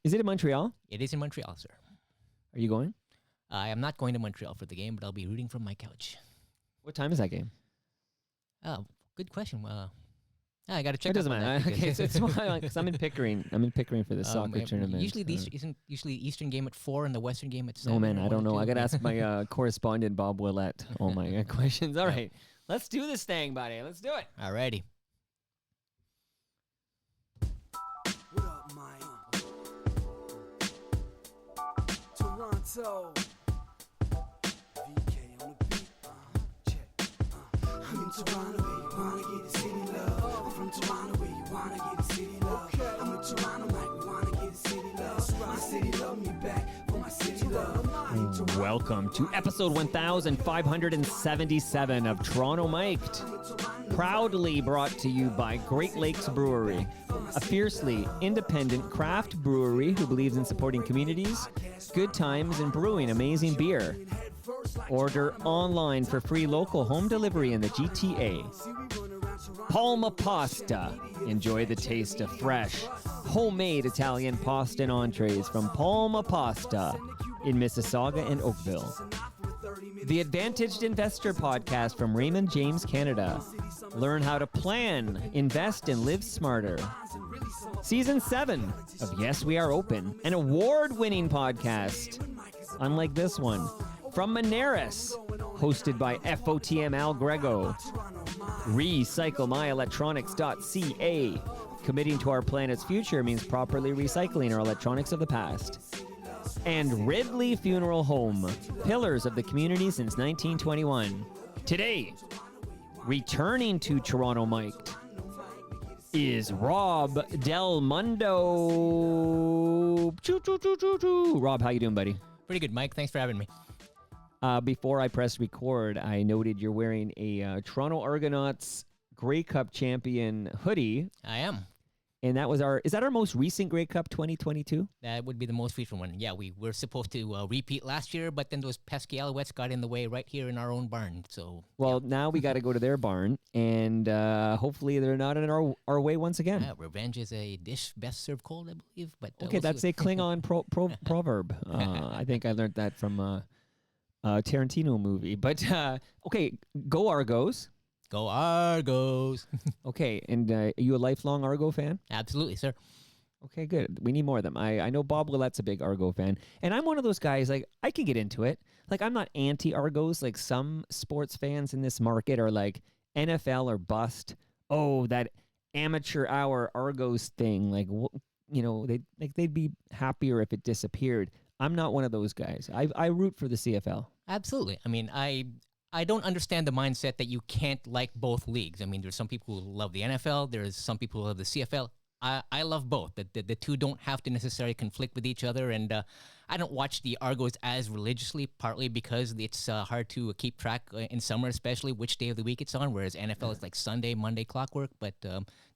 Is it in Montreal? It is in Montreal, sir. Are you going? I am not going to Montreal for the game, but I'll be rooting from my couch. What time is that game? Oh, good question. I got to check. It doesn't matter. Okay, so it's because I'm in Pickering. I'm in Pickering for the soccer tournament. Usually, isn't usually the Eastern game at 4 and the Western game at 7. Oh man, I don't know. I got to ask my correspondent Bob Willett all my questions. All right, let's do this thing, buddy. Let's do it. Alrighty. What up, Mike? Toronto. VK on the beat. Check. I'm in Toronto, where you wanna get the city love. I'm from Toronto, where you wanna get the city love. I'm in Toronto, like we wanna get the city love. My city love me back for my city love. Welcome to episode 1577 of Toronto Mic'd. Proudly brought to you by Great Lakes Brewery, a fiercely independent craft brewery who believes in supporting communities, good times, and brewing amazing beer. Order online for free local home delivery in the GTA. Palma Pasta. Enjoy the taste of fresh, homemade Italian pasta and entrees from Palma Pasta in Mississauga and Oakville. The Advantaged Investor Podcast from Raymond James Canada. Learn how to plan, invest, and live smarter. Season 7 of Yes, We Are Open, an award-winning podcast, unlike this one, from Moneris, hosted by FOTM Al Grego. RecycleMyElectronics.ca. Committing to our planet's future means properly recycling our electronics of the past. And Ridley Funeral Home, pillars of the community since 1921. Today, returning to Toronto Mic'd is Rob Del Mundo. Choo, choo, choo, choo, choo. Rob, how you doing, buddy? Pretty good, Mike. Thanks for having me. Before I press record, I noted you're wearing a Toronto Argonauts Grey Cup champion hoodie. I am. And that was is that our most recent Grey Cup 2022? That would be the most recent one. Yeah, we were supposed to repeat last year, but then those pesky Alouettes got in the way right here in our own barn. So, now we got to go to their barn, and hopefully they're not in our way once again. Revenge is a dish best served cold, I believe. But okay, that's a Klingon proverb. I think I learned that from a Tarantino movie. But okay, go Argos. Go Argos. Okay, and are you a lifelong Argo fan? Absolutely, sir. Okay, good. We need more of them. I know Bob Willett's a big Argo fan, and I'm one of those guys, like, I can get into it. Like, I'm not anti-Argos, like some sports fans in this market are like, NFL or bust. Oh, that amateur hour Argos thing, like, they'd be happier if it disappeared. I'm not one of those guys. I root for the CFL. Absolutely. I mean, I don't understand the mindset that you can't like both leagues. I mean, there's some people who love the NFL. There's some people who love the CFL. I love both. The two don't have to necessarily conflict with each other. And I don't watch the Argos as religiously, partly because it's hard to keep track in summer, especially which day of the week it's on, whereas NFL is like Sunday, Monday clockwork. But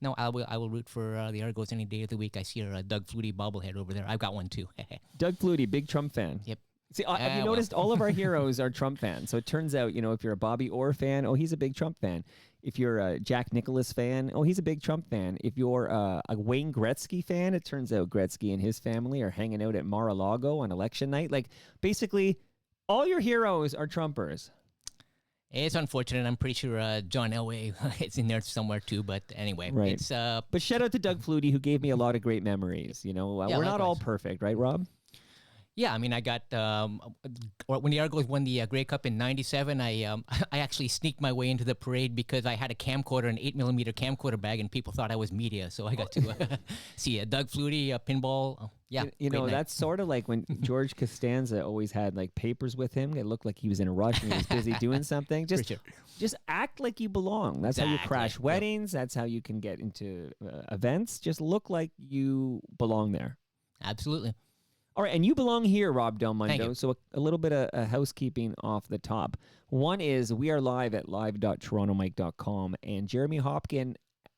no, I will root for the Argos any day of the week. I see our Doug Flutie bobblehead over there. I've got one too. Doug Flutie, big Trump fan. Yep. See, have you noticed all of our heroes are Trump fans? So it turns out, if you're a Bobby Orr fan, he's a big Trump fan. If you're a Jack Nicklaus fan, he's a big Trump fan. If you're a Wayne Gretzky fan, it turns out Gretzky and his family are hanging out at Mar-a-Lago on election night. Like, basically, all your heroes are Trumpers. It's unfortunate. I'm pretty sure John Elway is in there somewhere too. But anyway, right. It's but shout out to Doug Flutie, who gave me a lot of great memories. We're not all perfect, right, Rob? Yeah, I mean, I got when the Argos won the Grey Cup in '97. I actually sneaked my way into the parade because I had a camcorder, an 8mm camcorder bag, and people thought I was media. So I got to see Doug Flutie, pinball. Yeah, that's sort of like when George Costanza always had like papers with him. It looked like he was in a rush and he was busy doing something. Just act like you belong. That's how you crash weddings. Yep. That's how you can get into events. Just look like you belong there. Absolutely. All right, and you belong here, Rob Del Mundo. So a little bit of housekeeping off the top. One is we are live at live.torontomike.com, and Jeremy Hopkin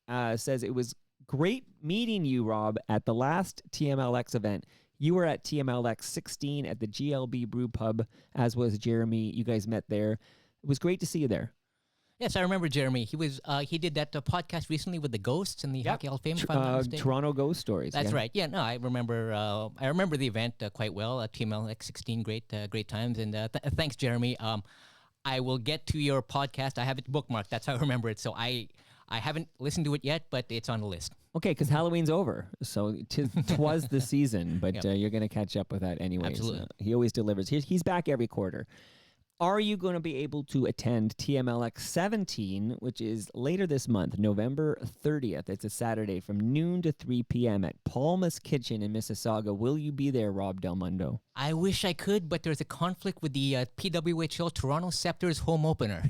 says it was great meeting you, Rob, at the last TMLX event. You were at TMLX 16 at the GLB Brew Pub, as was Jeremy. You guys met there. It was great to see you there. Yes, I remember Jeremy. He did that podcast recently with the Ghosts and the Hockey Hall of Fame. If I'm not mistaken. Toronto Ghost Stories. That's right. Yeah, no, I remember. I remember the event quite well. TMLX 16, great times. And thanks, Jeremy. I will get to your podcast. I have it bookmarked. That's how I remember it. So I haven't listened to it yet, but it's on the list. Okay, because Halloween's over, so twas the season, but you're going to catch up with that anyways. Absolutely. He always delivers. He's back every quarter. Are you going to be able to attend TMLX 17, which is later this month, November 30th? It's a Saturday from noon to 3 p.m. at Palma's Kitchen in Mississauga. Will you be there, Rob Del Mundo? I wish I could, but there's a conflict with the PWHL Toronto Scepters home opener.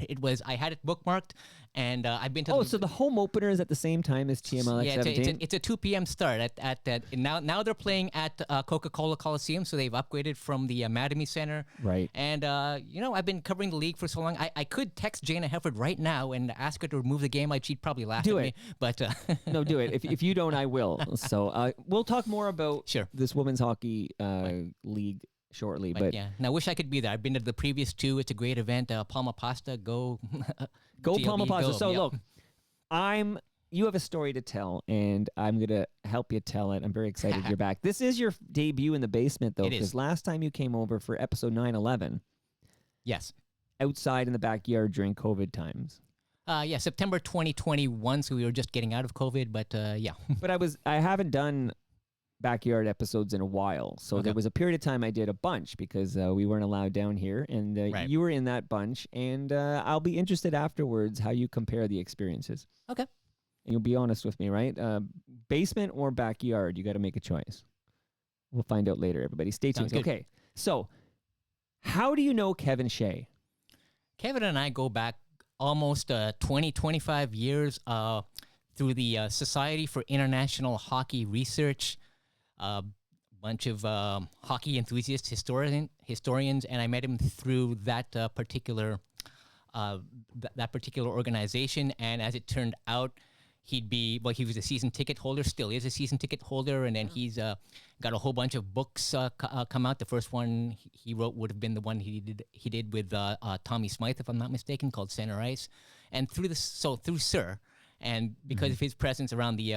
I had it bookmarked, and I've been to. So the home opener is at the same time as TMLX 17? It's a 2 p.m. start at that. Now they're playing at Coca-Cola Coliseum, so they've upgraded from the Mattamy Center. Right. And I've been covering the league for so long. I could text Jana Hefford right now and ask her to remove the game. She'd probably laugh at me. But no, do it. If you don't, I will. So we'll talk more about this women's hockey league shortly. But yeah, now I wish I could be there. I've been to the previous two. It's a great event. Palma Pasta, go Palma Pasta. Go. So look, you have a story to tell, and I'm going to help you tell it. I'm very excited you're back. This is your debut in the basement, though, because last time you came over for episode 911. Yes. Outside in the backyard during COVID times. September 2021, so we were just getting out of COVID, but yeah. But I haven't done backyard episodes in a while, so there was a period of time I did a bunch because we weren't allowed down here, and you were in that bunch, and I'll be interested afterwards how you compare the experiences. Okay. And you'll be honest with me, right? Basement or backyard, you got to make a choice. We'll find out later, everybody. Stay tuned. Okay, so how do you know Kevin Shea? Kevin and I go back almost 20, 25 years through the Society for International Hockey Research, a bunch of hockey enthusiasts, historians, and I met him through that particular organization. And as it turned out, he was a season ticket holder, still is a season ticket holder, and then he's got a whole bunch of books come out. The first one he wrote would have been the one he did with Tommy Smythe, if I'm not mistaken, called Center Ice. And through Sir, and because of his presence around the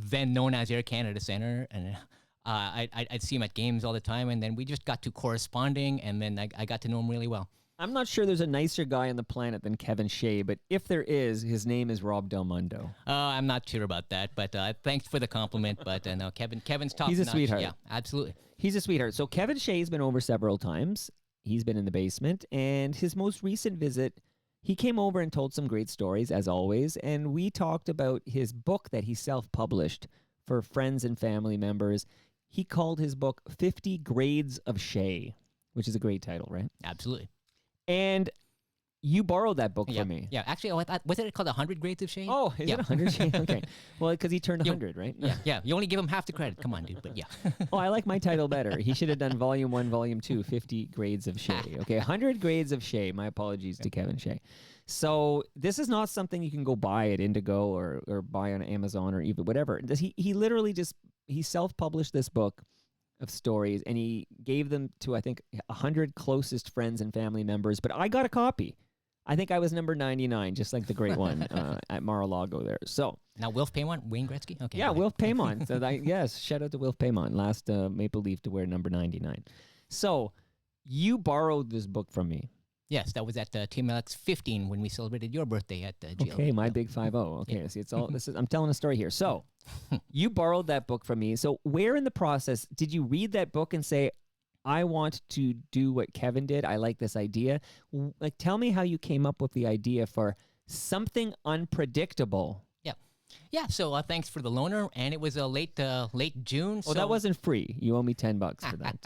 then known as Air Canada Center, and I'd see him at games all the time, and then we just got to corresponding, and then I got to know him really well. I'm not sure there's a nicer guy on the planet than Kevin Shea, but if there is, his name is Rob Del Mundo. I'm not sure about that, but thanks for the compliment. But no, Kevin's top. He's a sweetheart. Yeah, absolutely. He's a sweetheart. So Kevin Shea's been over several times. He's been in the basement, and his most recent visit, he came over and told some great stories, as always, and we talked about his book that he self-published for friends and family members. He called his book 50 Grades of Shea, which is a great title, right? Absolutely. And you borrowed that book from me. Yeah, actually, was it called 100 Grades of Shea? Oh, is it 100 Shea? Okay. Well, because he turned 100, right? Yeah. You only give him half the credit. Come on, dude. But yeah. Oh, I like my title better. He should have done Volume 1, Volume 2, 50 Grades of Shea. Okay, 100 Grades of Shea. My apologies to Kevin Shea. So this is not something you can go buy at Indigo or buy on Amazon or even whatever. He literally he self-published this book of stories, and he gave them to, I think, 100 closest friends and family members. But I got a copy. I think I was number 99, just like the great one at Mar-a-Lago there. So now Wilf Paymont, Wayne Gretzky? Okay. Yeah, Wilf Paymont. So yes, shout out to Wilf Paymont, last Maple Leaf to wear number 99. So you borrowed this book from me. Yes, that was at TMLX 15 when we celebrated your birthday at GL. Okay, my big 5-0. Okay, see, it's all I'm telling a story here. So you borrowed that book from me. So where in the process did you read that book and say, I want to do what Kevin did? I like this idea. Like, tell me how you came up with the idea for something unpredictable. Yeah. So thanks for the loaner, and it was late June. Oh, that wasn't free. You owe me $10 for that.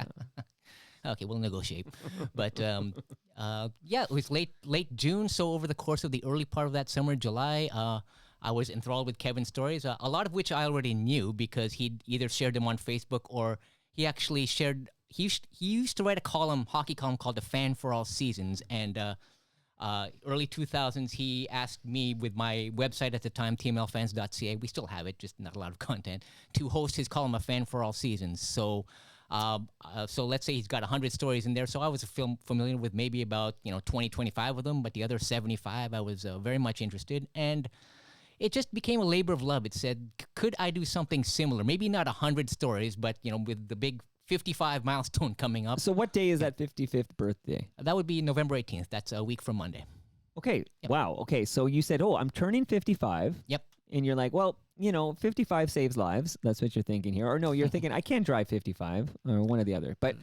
Okay, we'll negotiate. But it was late June. So over the course of the early part of that summer, July, I was enthralled with Kevin's stories, a lot of which I already knew because he'd either shared them on Facebook or he actually shared. He used to write a hockey column called "The Fan for All Seasons," and early 2000s, he asked me with my website at the time, tmlfans.ca, we still have it, just not a lot of content, to host his column "A Fan for All Seasons." So So let's say he's got 100 stories in there. So I was familiar with maybe about 20, 25 of them, but the other 75 I was very much interested. And it just became a labor of love. It said, could I do something similar? Maybe not 100 stories, but with the big 55 milestone coming up. So what day is that 55th birthday? That would be November 18th. That's a week from Monday. Okay. Wow. Okay. So you said, I'm turning 55. Yep. And you're like, well, 55 saves lives. That's what you're thinking here. Or no, you're thinking, I can't drive 55 or one or the other. But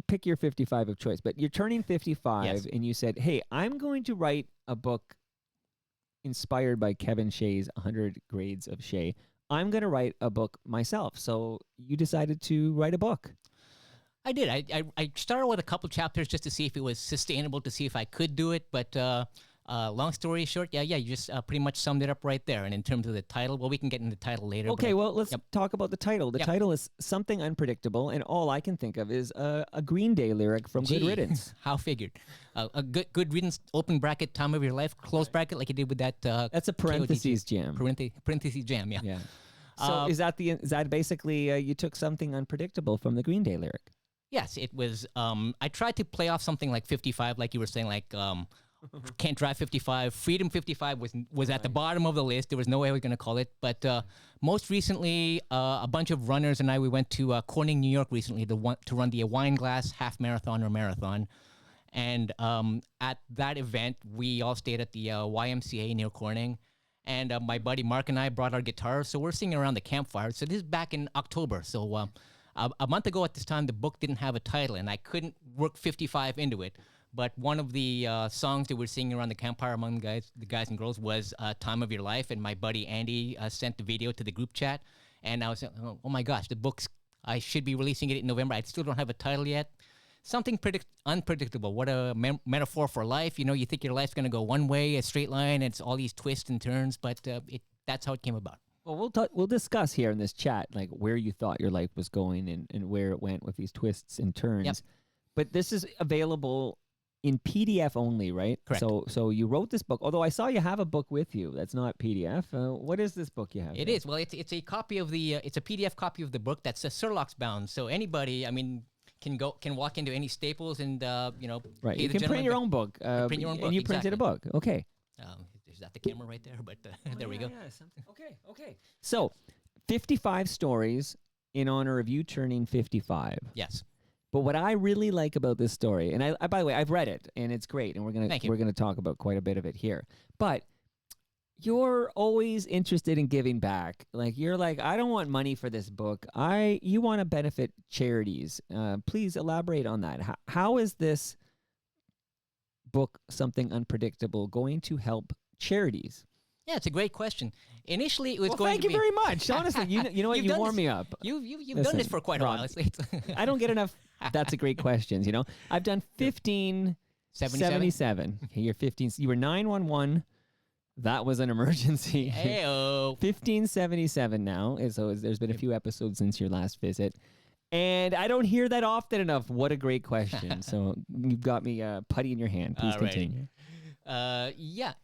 pick your 55 of choice. But you're turning 55 Yes. and you said, hey, I'm going to write a book inspired by Kevin Shea's 100 Grades of Shea. I'm going to write a book myself. So you decided to write a book. I did. I started with a couple chapters just to see if it was sustainable, to see if I could do it. But long story short, you just pretty much summed it up right there. And in terms of the title, well, we can get into the title later. Okay, well, let's talk about the title. The Yep. title is Something Unpredictable, and all I can think of is a Green Day lyric from Good Gee, Riddance. How figured. A good riddance, open bracket, time of your life, close bracket, like you did with that. That's a parentheses jam. Parentheses jam, yeah. Yeah. So is that basically you took something unpredictable from the Green Day lyric? Yes, it was. I tried to play off something like 55, like you were saying, like Can't Drive 55. Freedom 55 was at the bottom of the list. There was no way I was going to call it. But most recently, a bunch of runners and we went to Corning, New York recently to run the Wine Glass half marathon or marathon. And at that event, we all stayed at the YMCA near Corning. And my buddy Mark and I brought our guitars. So we're singing around the campfire. So this is back in October. So a month ago at this time, the book didn't have a title, and I couldn't work 55 into it. But one of the songs that we're singing around the campfire among the guys and girls was Time of Your Life. And my buddy Andy sent the video to the group chat. And I was like, oh my gosh, the book's, I should be releasing it in November. I still don't have a title yet. Something unpredictable. What a metaphor for life. You think your life's going to go one way, a straight line, and it's all these twists and turns. But that's how it came about. Well, we'll discuss here in this chat like where you thought your life was going and where it went with these twists and turns. Yep. But this is available in PDF only, right? Correct. So you wrote this book, although I saw you have a book with you. That's not PDF. What is this book you have? It is. Well, it's a copy of it's a PDF copy of the book that's Surlock's bound. So anybody, can walk into any Staples and Right. You can print your own book. Print your own book, and you printed a book. Okay. Is that the camera right there? But there we go. Yeah, something. Okay. So, 55 stories in honor of you turning 55. Yes. But what I really like about this story, and I by the way, I've read it and it's great, and we're gonna talk about quite a bit of it here. But you're always interested in giving back. Like you're like, I don't want money for this book. You want to benefit charities. Please elaborate on that. How is this book, Something Unpredictable, going to help charities? Yeah, it's a great question. Initially, it was Well, going thank to you be... very much. Honestly, you know what? You've You done warm this- me up. You've Listen, done this for quite a Rob, while. I don't get enough. That's a great questions. I've done 1577. Okay, you're 15. You were 911. That was an emergency. Heyo. 1577 now. And so there's been a few episodes since your last visit. And I don't hear that often enough. What a great question. So you've got me putty in your hand. Please Alrighty. continue. Yeah.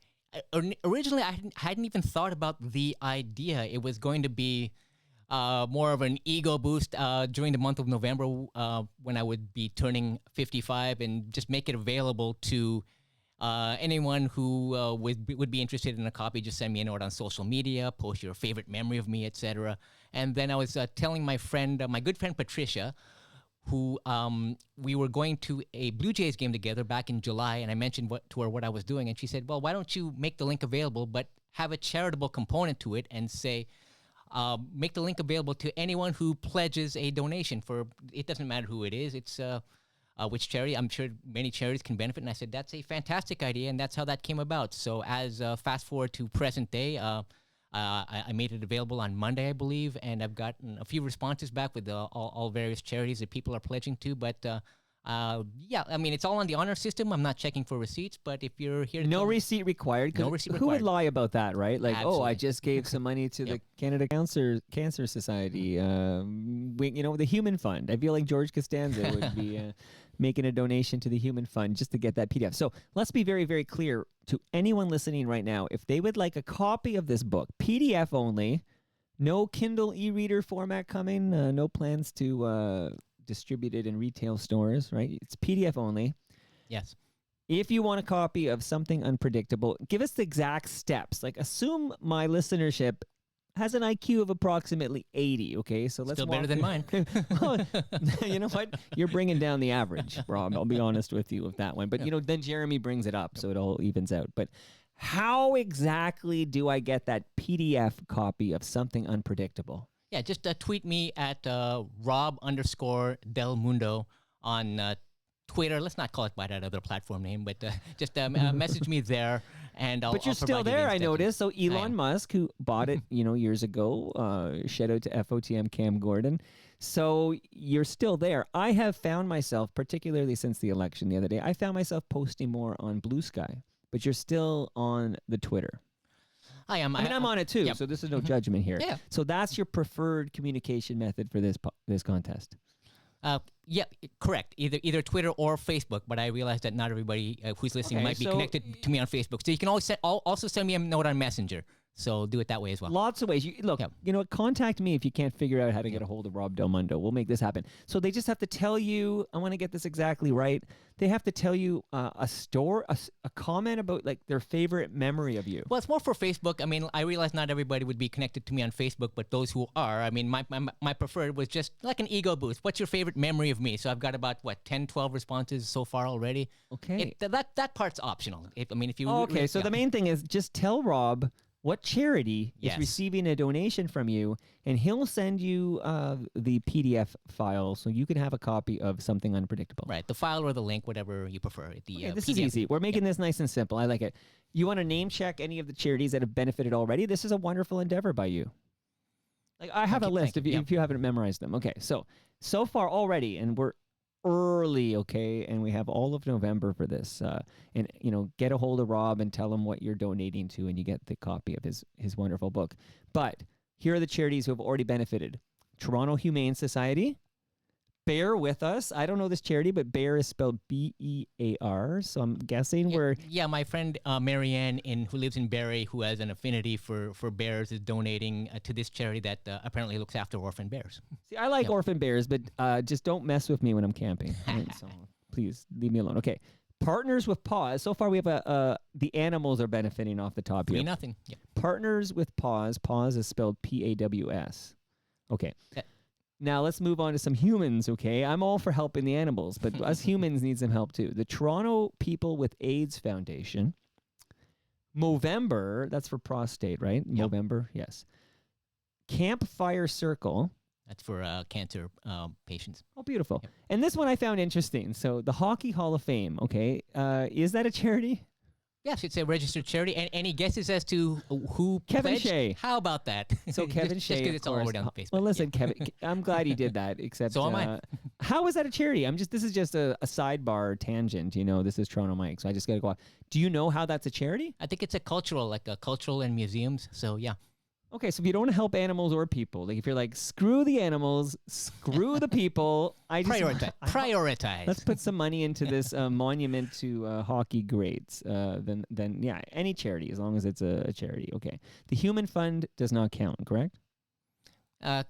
Originally, I hadn't even thought about the idea. It was going to be more of an ego boost during the month of November when I would be turning 55 and just make it available to anyone who would be interested in a copy. Just send me a note on social media, post your favorite memory of me, etc. And then I was telling my friend, my good friend Patricia, who we were going to a Blue Jays game together back in July, and I mentioned to her what I was doing, and she said, well, why don't you make the link available, but have a charitable component to it and say, make the link available to anyone who pledges a donation for, it doesn't matter who it is, it's which charity. I'm sure many charities can benefit, and I said, that's a fantastic idea, and that's how that came about. So as fast forward to present day, I made it available on Monday, I believe, and I've gotten a few responses back with all various charities that people are pledging to. But yeah, it's all on the honor system. I'm not checking for receipts, but if you're here, No receipt required. 'Cause No receipt who would required. lie about that, right? Like, I Absolutely. just gave some money to the Canada Cancer Society, the Human Fund. I feel like George Costanza would be making a donation to the Human Fund just to get that PDF. So let's be very, very clear to anyone listening right now. If they would like a copy of this book, PDF only, No Kindle e-reader format coming. No plans to distribute it in retail stores, right? It's PDF only. Yes. If you want a copy of Something Unpredictable, give us the exact steps. Like, assume my listenership has an IQ of approximately 80, okay? So let's Still better than mine. Well, you know what? You're bringing down the average, Rob. I'll be honest with you with that one. But, then Jeremy brings it up, so it all evens out. But how exactly do I get that PDF copy of Something Unpredictable? Yeah, just tweet me at Rob_Del Mundo on Twitter. Let's not call it by that other platform name, but just message me there, and I'll. But you're I'll still provide you the there, I steps. noticed. So am. Elon Musk, who bought it, years ago, shout out to FOTM Cam Gordon. So you're still there. I have found myself, particularly since the election the other day, I found myself posting more on Blue Sky. But you're still on the Twitter. I am. I mean, I'm on it too, yep. so this is no judgment here. Yeah. So that's your preferred communication method for this contest. Yeah, correct. Either Twitter or Facebook, but I realize that not everybody who's listening might be connected to me on Facebook. So you can always also send me a note on Messenger. So do it that way as well. Lots of ways. Contact me if you can't figure out how to get a hold of Rob Del Mundo. We'll make this happen. So they just have to tell you, I want to get this exactly right. They have to tell you a comment about like their favorite memory of you. Well, it's more for Facebook. I mean, I realize not everybody would be connected to me on Facebook, but those who are, I mean, my preferred was just like an ego boost. What's your favorite memory of me? So I've got about 10, 12 responses so far already. Okay. That part's optional. If you okay, so the main thing is just tell Rob what charity is receiving a donation from you, and he'll send you the PDF file so you can have a copy of Something Unpredictable. Right, the file or the link, whatever you prefer. This PDF. is easy. We're making this nice and simple. I like it. You want to name check any of the charities that have benefited already? This is a wonderful endeavor by you. Like I have a list if you haven't memorized them. Okay, so far already, and we're early, okay, and we have all of November for this. And get a hold of Rob and tell him what you're donating to, and you get the copy of his wonderful book. But here are the charities who have already benefited: Toronto Humane Society. Bear with us. I don't know this charity, but Bear is spelled B-E-A-R. So I'm guessing we're... Yeah, my friend Marianne, who lives in Barrie, who has an affinity for bears, is donating to this charity that apparently looks after orphan bears. See, I like orphan bears, but just don't mess with me when I'm camping. Right? So please leave me alone. Okay. Partners with Paws. So far we have the animals are benefiting off the top here. 3-0. Yep. Partners with Paws. Paws is spelled P-A-W-S. Okay. Now let's move on to some humans, okay? I'm all for helping the animals, but us humans need some help too. The Toronto People with AIDS Foundation. Movember, that's for prostate, right? Yep. Movember, yes. Campfire Circle. That's for cancer patients. Oh, beautiful. Yep. And this one I found interesting. So the Hockey Hall of Fame, okay? Is that a charity? Yes, it's a registered charity. And any guesses as to who Kevin pledged? Shea. How about that? So Kevin just Shea, because of it's all course. over down Facebook. Well, listen, Kevin, I'm glad he did that. Except, So am I. How is that a charity? This is just a sidebar tangent. This is Toronto Mike, so I just got to go off. Do you know how that's a charity? I think it's a cultural and museums. So yeah. Okay, so if you don't want to help animals or people, like if you're like, screw the animals, screw the people, Prioritize. Let's put some money into this monument to hockey greats. Then yeah, any charity, as long as it's a charity. Okay. The Human Fund does not count, correct?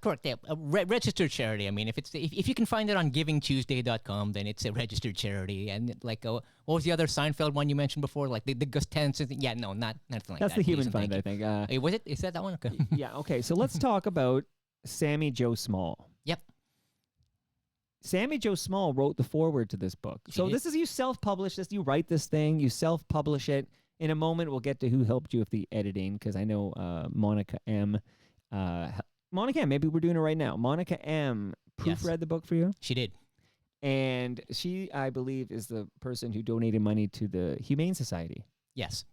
Correct. Yeah, a registered charity. I mean, if you can find it on GivingTuesday.com, then it's a registered charity. And what was the other Seinfeld one you mentioned before? Like the Gus Tenson. Yeah, no, nothing like that. That's the Human Please, Fund, I think. Hey, was it? Is that one? Okay. Yeah. Okay. So let's talk about Sammy Joe Small. Yep. Sammy Joe Small wrote the foreword to this book. So this is, you self-publish this. You write this thing. You self-publish it. In a moment, we'll get to who helped you with the editing, because I know Monica M. Monica M, maybe we're doing it right now. Monica M. proofread the book for you. She did. And she, I believe, is the person who donated money to the Humane Society. Yes.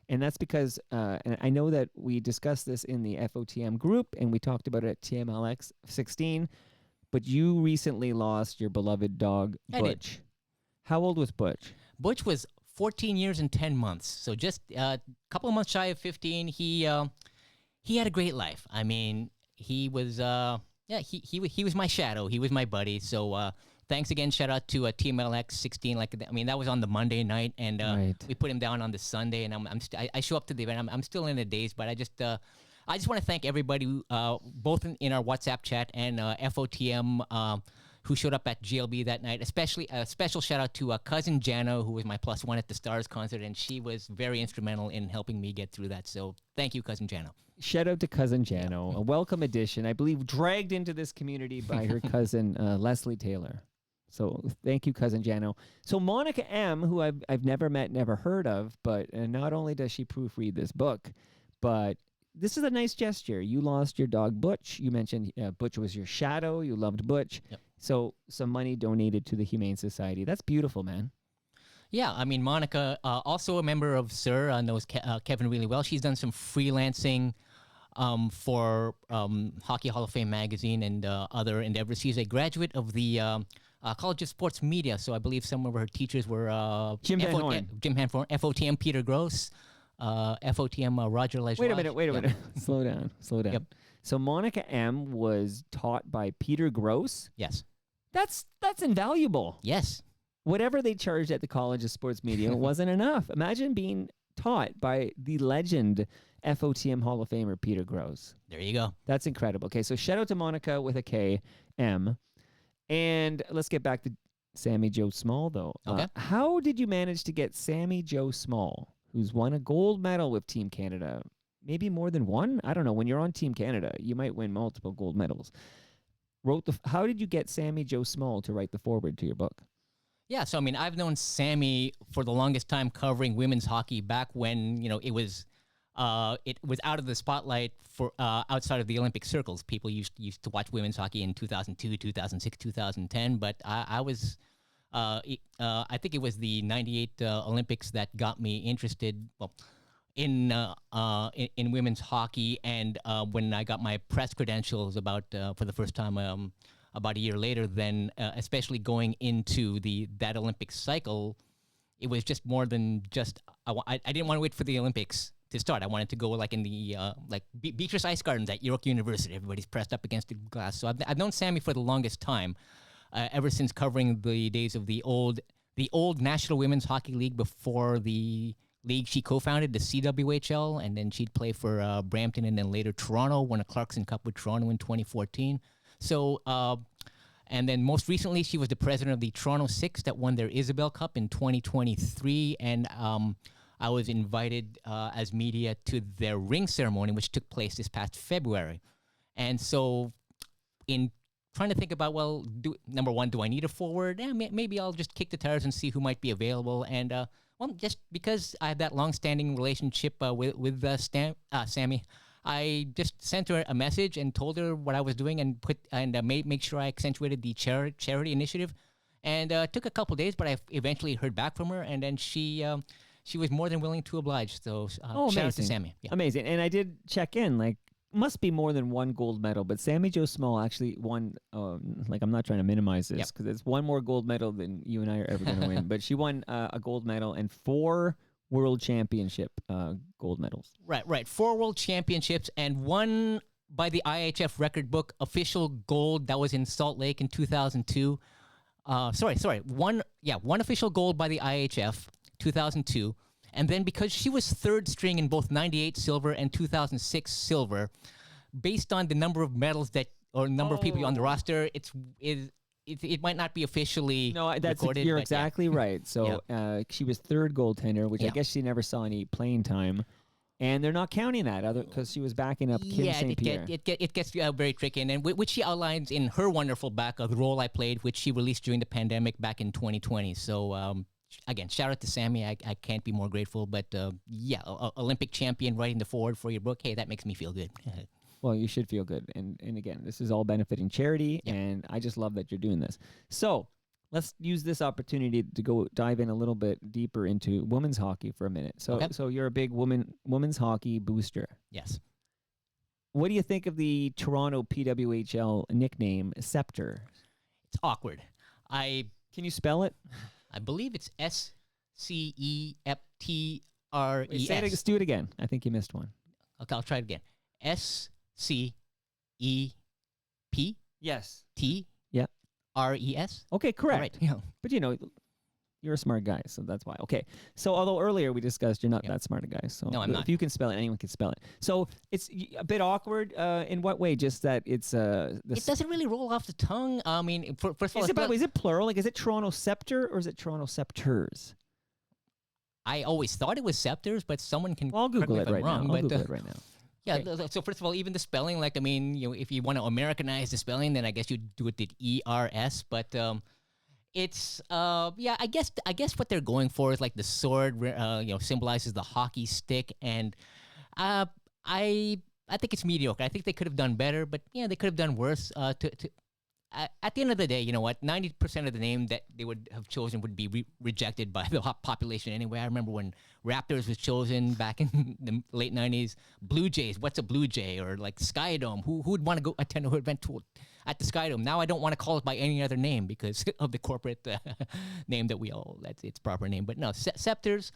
And that's because, and I know that we discussed this in the FOTM group, and we talked about it at TMLX 16, but you recently lost your beloved dog, I Butch. did. How old was Butch? Butch was 14 years and 10 months. So just a couple of months shy of 15. He had a great life. I mean, he was he was my shadow. He was my buddy. So thanks again. Shout out to TMLX 16. That was on the Monday night, and Right. we put him down on the Sunday. And I show up to the event. I'm still in a daze, but I just want to thank everybody, both in our WhatsApp chat and FOTM, who showed up at GLB that night. Especially a special shout out to cousin Jano, who was my +1 at the Stars concert, and she was very instrumental in helping me get through that. So thank you, cousin Jano. Shout out to cousin Jano, a welcome addition, I believe, dragged into this community by her cousin Leslie Taylor. So thank you, cousin Jano. So Monica M, who I've never met, never heard of, but not only does she proofread this book, but this is a nice gesture. You lost your dog Butch. You mentioned Butch was your shadow. You loved Butch. Yep. So some money donated to the Humane Society. That's beautiful, man. Yeah, I mean, Monica, also a member of SIR, knows Kevin really well. She's done some freelancing for Hockey Hall of Fame magazine and other endeavors. She's a graduate of the College of Sports Media, so I believe some of her teachers were Jim Van Horn. Jim Van Horn, FOTM Peter Gross, FOTM Roger Lejraj. Wait a minute. Slow down. Yep. So Monica M was taught by Peter Gross? Yes. That's invaluable. Yes. Whatever they charged at the College of Sports Media wasn't enough. Imagine being taught by the legend FOTM Hall of Famer Peter Gross. There you go. That's incredible. Okay, so shout out to Monica with a K, M. And let's get back to Sammy Joe Small, though. Okay. How did you manage to get Sammy Joe Small, who's won a gold medal with Team Canada? Maybe more than one? I don't know. When you're on Team Canada, you might win multiple gold medals. How did you get Sammy Joe Small to write the foreword to your book? Yeah, so I mean, I've known Sammy for the longest time covering women's hockey back when, it was out of the spotlight for outside of the Olympic circles. People used to watch women's hockey in 2002, 2006, 2010, but I was I think it was the 98 Olympics that got me interested in women's hockey, and when I got my press credentials for the first time about a year later, then especially going into that Olympic cycle, it was just more than just I didn't want to wait for the Olympics to start. I wanted to go like in the Beatrice Ice Gardens at York University. Everybody's pressed up against the glass. So I've known Sammy for the longest time, ever since covering the days of the old National Women's Hockey League before the league she co-founded, the CWHL, and then she'd play for Brampton and then later Toronto, won a Clarkson Cup with Toronto in 2014. So, and then most recently, she was the president of the Toronto Six that won their Isabel Cup in 2023, and I was invited as media to their ring ceremony, which took place this past February. And so, in trying to think about, number one, do I need a forward? Maybe I'll just kick the tires and see who might be available. And just because I have that long-standing relationship with Sammy, I just sent her a message and told her what I was doing and make sure I accentuated the charity initiative. And took a couple days, but I eventually heard back from her, and then she was more than willing to oblige. So shout out to Sammy. Yeah. Amazing. And I did check in, must be more than one gold medal, but Sammy Joe Small actually won, I'm not trying to minimize this because it's one more gold medal than you and I are ever going to win, but she won a gold medal and 4 World Championship gold medals. Right. 4 World Championships and 1 by the IHF record book official gold that was in Salt Lake in 2002. One official gold by the IHF, 2002. And then because she was third string in both 98 silver and 2006 silver, based on the number of medals of people on the roster, it might not be officially recorded. You're exactly right. So she was third goaltender, which I guess she never saw any playing time. And they're not counting that because she was backing up Kim St. Pierre. It gets very tricky. And then, which she outlines in her wonderful back of the role I played, which she released during the pandemic back in 2020. So, again, shout out to Sammy. I can't be more grateful. But, Olympic champion writing the forward for your book. Hey, that makes me feel good. Well, you should feel good. And again, this is all benefiting charity, and I just love that you're doing this. So let's use this opportunity to go dive in a little bit deeper into women's hockey for a minute. So you're a big women's hockey booster. Yes. What do you think of the Toronto PWHL nickname Scepter? It's awkward. Can you spell it? I believe it's SCEPTRES. Let's do it again. I think you missed one. Okay, I'll try it again. SCEP. Yes. T. Yeah. RES. Okay, correct. All right. Yeah. But You're a smart guy, so that's why. Okay. So although earlier we discussed you're not that smart a guy, so No, I'm not. if you can spell it, anyone can spell it. So it's a bit awkward. In what way? Just that it's It doesn't really roll off the tongue. I mean, first of all, is it plural? Like, is it Toronto Scepter or is it Toronto Scepters? I always thought it was Scepters, but someone can. Well, I'll correct Google me it if I'm right wrong, now. I'll but, Google it right now. Yeah. Okay. So first of all, even the spelling, like I mean, if you want to Americanize the spelling, then I guess you do it the ERS. But it's yeah, I guess what they're going for is like the sword, symbolizes the hockey stick, and I think it's mediocre. I think they could have done better, but yeah, they could have done worse. At the end of the day, you know what? 90% of the name that they would have chosen would be rejected by the population anyway. I remember when Raptors was chosen back in the late 90s. Blue Jays, what's a Blue Jay? Or like Sky Dome, who would want to go attend an event at the Sky Dome? Now I don't want to call it by any other name because of the corporate name that we all, that's its proper name. But no, Scepters.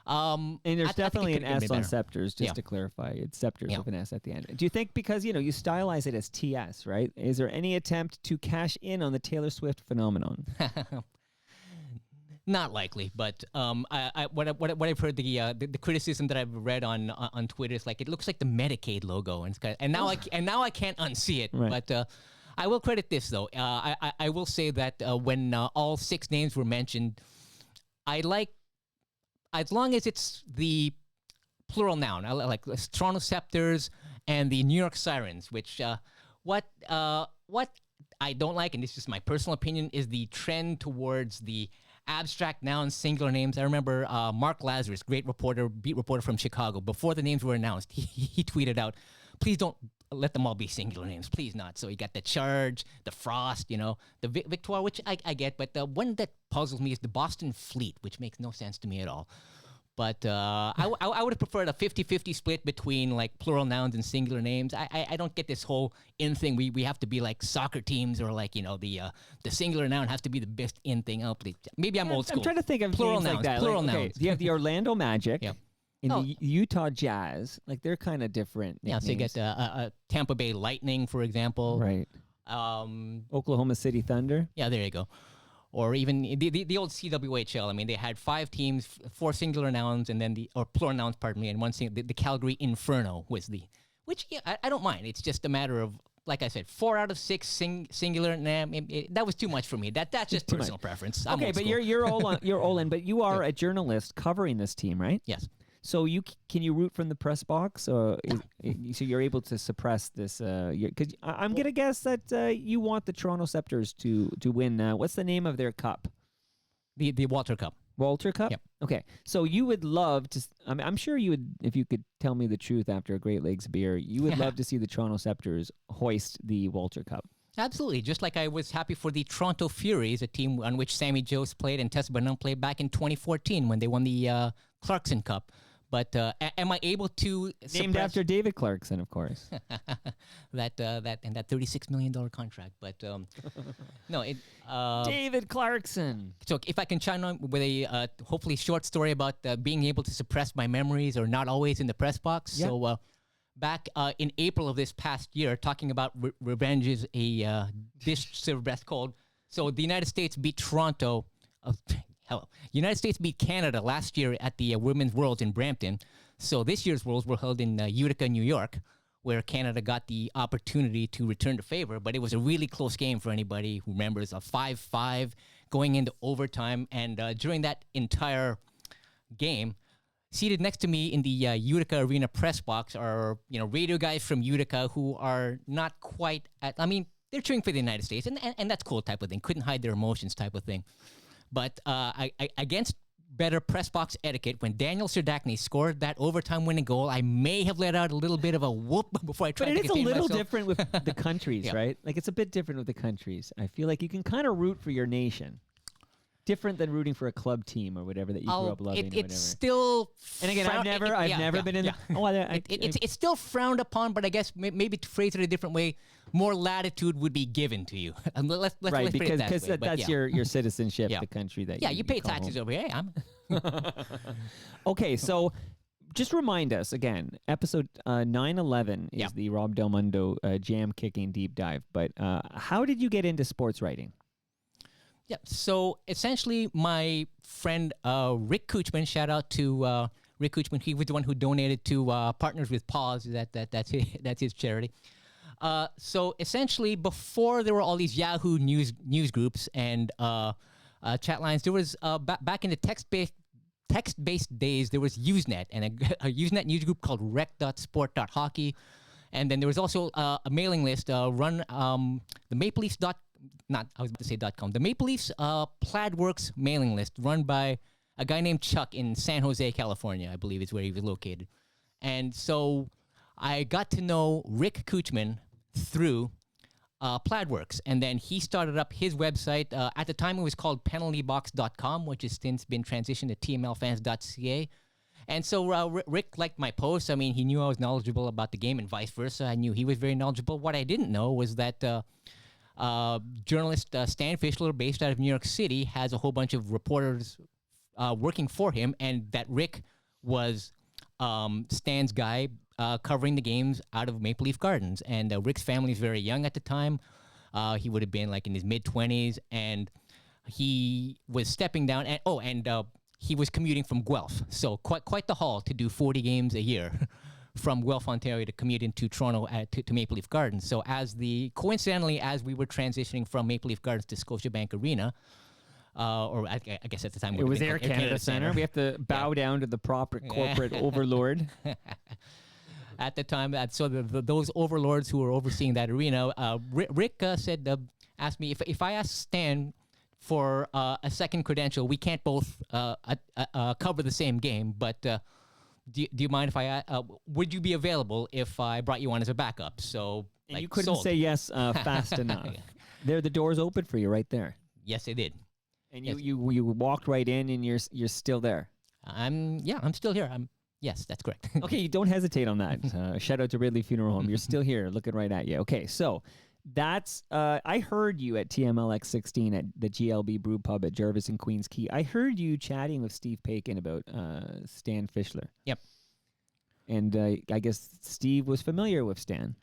And there's definitely an S on Scepters, just Yeah. to clarify. It's Scepters Yeah. with an S at the end. Do you think because, you stylize it as TS, right? Is there any attempt to cash in on the Taylor Swift phenomenon? Not likely, but what I've heard the criticism that I've read on Twitter is like it looks like the Medicaid logo, and now I can't unsee it. Right. But I will credit this though. I will say that when all 6 names were mentioned, I like, as long as it's the plural noun. I like Toronto Scepters and the New York Sirens. Which what I don't like, and this is just my personal opinion, is the trend towards the abstract nouns, singular names. I remember Mark Lazarus, great reporter, beat reporter from Chicago, before the names were announced, he tweeted out, please don't let them all be singular names, please not. So you got the Charge, the Frost, the Victoire, which I get, but the one that puzzles me is the Boston Fleet, which makes no sense to me at all. But I would have preferred a 50-50 split between like plural nouns and singular names. I don't get this whole in thing. We have to be like soccer teams, or like the singular noun has to be the best in thing. Oh, please. Maybe I'm old school. I'm trying to think of plural names nouns. like that. Plural like, nouns. You have the Orlando Magic. Yeah. And the Utah Jazz, like they're kind of different. Yeah, so you get Tampa Bay Lightning, for example. Right. Oklahoma City Thunder. Yeah, there you go. Or even the old CWHL. I mean, they had 5 teams, 4 singular nouns, and then or plural nouns, pardon me, and one the Calgary Inferno was which I don't mind. It's just a matter of, like I said, 4 out of 6 singular. That was too much for me. That's just personal preference. I'm okay, old but school. you're all in. But you are a journalist covering this team, right? Yes. So can you root from the press box, or so you're able to suppress this? Because I'm gonna guess that you want the Toronto Scepters to win. What's the name of their cup? The Walter Cup. Walter Cup. Yep. Okay, so you would love to. I'm sure you would, if you could tell me the truth after a Great Lakes beer. You would love to see the Toronto Scepters hoist the Walter Cup. Absolutely. Just like I was happy for the Toronto Furies, a team on which Sammy Jost played and Tessa Bonhomme played back in 2014 when they won the Clarkson Cup. But am I able to Named after David Clarkson, of course. that $36 million contract? But no, David Clarkson. So if I can chime on with a hopefully short story about being able to suppress my memories or not always in the press box. Yep. So back in April of this past year, talking about revenge is a dish served best cold. So the United States beat Toronto. United States beat Canada last year at the Women's Worlds in Brampton. So this year's Worlds were held in Utica, New York, where Canada got the opportunity to return the favor. But it was a really close game for anybody who remembers, a 5-5 going into overtime. And during that entire game, seated next to me in the Utica Arena press box are radio guys from Utica who are not quite at. I mean, they're cheering for the United States, and that's cool type of thing. Couldn't hide their emotions type of thing. But against better press box etiquette, when Daniel Serdachny scored that overtime winning goal, I may have let out a little bit of a whoop before I tried to But it is a contain little myself. different with the countries, Yeah. right? Like, it's a bit different with the countries. I feel like you can kind of root for your nation. Different than rooting for a club team or whatever that you grew up loving or whatever. It's still. And again, I've never been in. Yeah. It's still frowned upon, but I guess maybe to phrase it a different way, more latitude would be given to you. Let's right, put it because that way, but that's yeah. your citizenship, Yeah. the country that Yeah, you pay call taxes home. over here. Hey, I'm. Okay, so just remind us again, episode 911 is Yeah. the Rob Del Mundo jam kicking deep dive. But how did you get into sports writing? Yeah. So essentially, my friend Rick Kuchman, shout out to Rick Kuchman. He was the one who donated to Partners with Paws. That's his charity. So essentially, before there were all these Yahoo news groups and chat lines, there was back in the text-based days, there was Usenet and a Usenet news group called rec.sport.hockey. And then there was also a mailing list run the Maple Leafs the Maple Leafs Plaid Works mailing list run by a guy named Chuck in San Jose, California, I believe is where he was located. And so I got to know Rick Kuchman through Plaid Works. And then he started up his website. At the time, it was called penaltybox.com, which has since been transitioned to tmlfans.ca. And so Rick liked my posts. I mean, he knew I was knowledgeable about the game and vice versa. I knew he was very knowledgeable. What I didn't know was that journalist Stan Fischler, based out of New York City, has a whole bunch of reporters working for him, and that Rick was Stan's guy covering the games out of Maple Leaf Gardens. And Rick's family is very young at the time. He would have been like in his mid-20s, and he was stepping down. And he was commuting from Guelph, so quite the haul to do 40 games a year from Guelph, Ontario, to commute into Toronto to Maple Leaf Gardens. So coincidentally, as we were transitioning from Maple Leaf Gardens to Scotiabank Arena, or I guess at the time it was Air Canada Center. We have to bow down to the proper corporate overlord. At the time, so those overlords who were overseeing that arena, Rick asked me if I asked Stan for a second credential, we can't both cover the same game, but do you mind if would you be available if I brought you on as a backup? So and you couldn't say yes fast enough. There, the doors open for you right there. Yes, they did. And you walked right in, and you're still there. I'm still here. Yes, that's correct. Okay, don't hesitate on that. Shout out to Ridley Funeral Home. You're still here, looking right at you. Okay, so that's I heard you at TMLX 16 at the GLB Brew Pub at Jarvis and Queens Quay. I heard you chatting with Steve Paikin about Stan Fischler. Yep. And I guess Steve was familiar with Stan.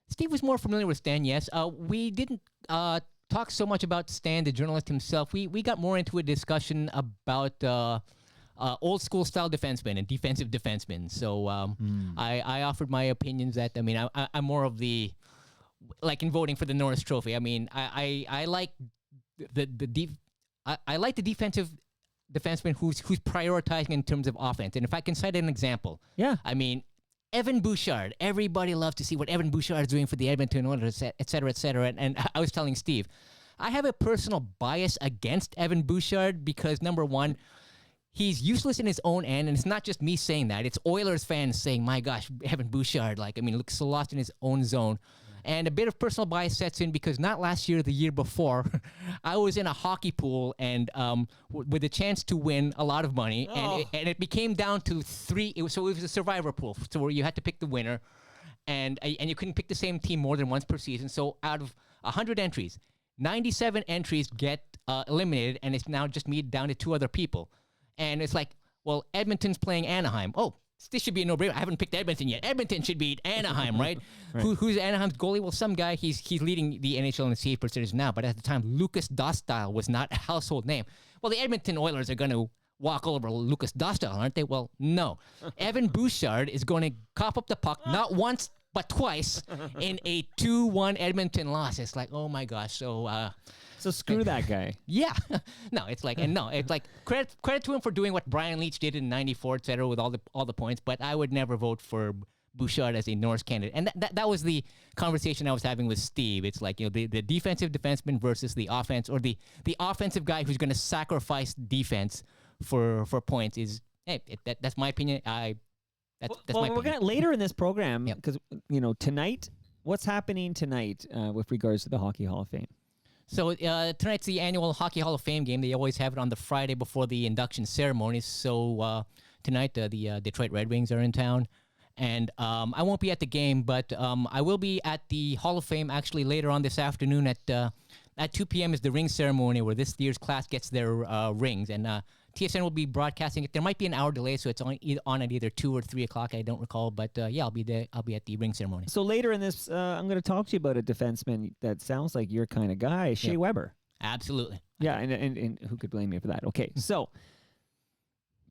Steve was more familiar with Stan, yes. We didn't talk so much about Stan, the journalist himself. We got more into a discussion about old school style defensemen and defensive defensemen. So I offered my opinions that, I mean, I'm more of the, like in voting for the Norris Trophy. I mean, I like I like the defensive defenseman who's prioritizing in terms of offense. And if I can cite an example, I mean, Evan Bouchard. Everybody loves to see what Evan Bouchard is doing for the Edmonton Oilers, et cetera, et cetera. And I was telling Steve, I have a personal bias against Evan Bouchard because, number one, he's useless in his own end, and it's not just me saying that. It's Oilers fans saying, my gosh, Evan Bouchard, looks so lost in his own zone. And a bit of personal bias sets in because not last year, the year before, I was in a hockey pool and with a chance to win a lot of money. Oh. And it became down to three. It was a survivor pool, so where you had to pick the winner. And you couldn't pick the same team more than once per season. So out of 100 entries, 97 entries get eliminated, and it's now just me down to two other people. And it's like, well, Edmonton's playing Anaheim. Oh, this should be a no-brainer. I haven't picked Edmonton yet. Edmonton should beat Anaheim, right? Right. Who's Anaheim's goalie? Well, some guy, he's leading the NHL in save percentage now, but at the time, Lucas Dostal was not a household name. Well, the Edmonton Oilers are going to walk all over Lucas Dostal, aren't they? Well, no. Evan Bouchard is going to cough up the puck, not once, but twice, in a 2-1 Edmonton loss. It's like, oh my gosh. So screw that guy. Yeah. It's like credit to him for doing what Brian Leach did in '94, et cetera, with all the points. But I would never vote for Bouchard as a Norris candidate. And that was the conversation I was having with Steve. It's like, the defensive defenseman versus the offense, or the offensive guy who's going to sacrifice defense for points. That's my opinion. That's my opinion. We're gonna later in this program, because tonight. What's happening tonight with regards to the Hockey Hall of Fame? So tonight's the annual Hockey Hall of Fame game. They always have it on the Friday before the induction ceremonies. So tonight the Detroit Red Wings are in town. And I won't be at the game, but I will be at the Hall of Fame actually later on this afternoon at 2 p.m. is the ring ceremony where this year's class gets their rings. And TSN will be broadcasting it. There might be an hour delay, so it's on at either 2 or 3 o'clock. I don't recall, but I'll be there. I'll be at the ring ceremony. So later in this, I'm going to talk to you about a defenseman that sounds like your kind of guy, Shea Weber. Absolutely. Yeah, and who could blame me for that? Okay, so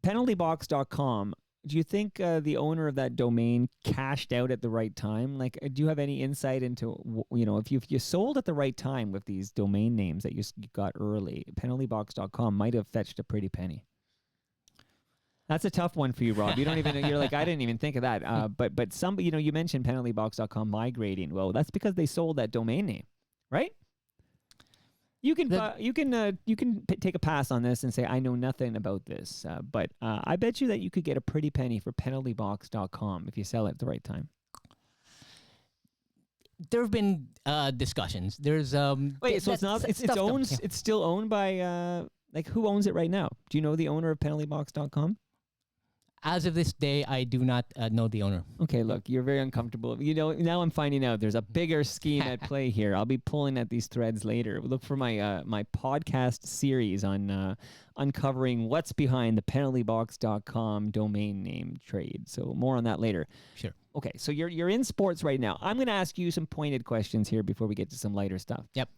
penaltybox.com. Do you think the owner of that domain cashed out at the right time? Like, do you have any insight into, if you sold at the right time with these domain names that you got early, penaltybox.com might have fetched a pretty penny. That's a tough one for you, Rob. You don't even, you're like, I didn't even think of that. But some, you mentioned penaltybox.com migrating. Well, that's because they sold that domain name, right? You can take a pass on this and say I know nothing about this, but I bet you that you could get a pretty penny for penaltybox.com if you sell it at the right time. There have been discussions. There's wait, so it's still owned by who owns it right now? Do you know the owner of penaltybox.com? As of this day, I do not know the owner. Okay, look, you're very uncomfortable. Now I'm finding out there's a bigger scheme at play here. I'll be pulling at these threads later. Look for my my podcast series on uncovering what's behind the penaltybox.com domain name trade. So more on that later. Sure. Okay, so you're in sports right now. I'm going to ask you some pointed questions here before we get to some lighter stuff. Yep.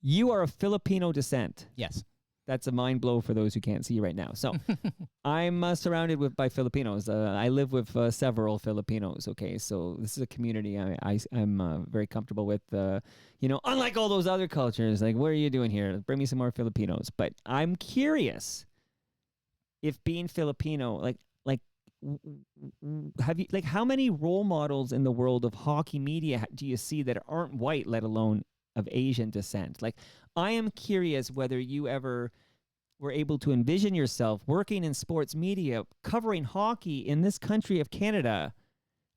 You are of Filipino descent. Yes. That's a mind blow for those who can't see right now. So I'm surrounded by Filipinos. I live with several Filipinos. Okay, so this is a community I'm very comfortable with. Unlike all those other cultures, like, what are you doing here? Bring me some more Filipinos. But I'm curious if being Filipino, have you how many role models in the world of hockey media do you see that aren't white, let alone of Asian descent? Like, I am curious whether you ever were able to envision yourself working in sports media, covering hockey in this country of Canada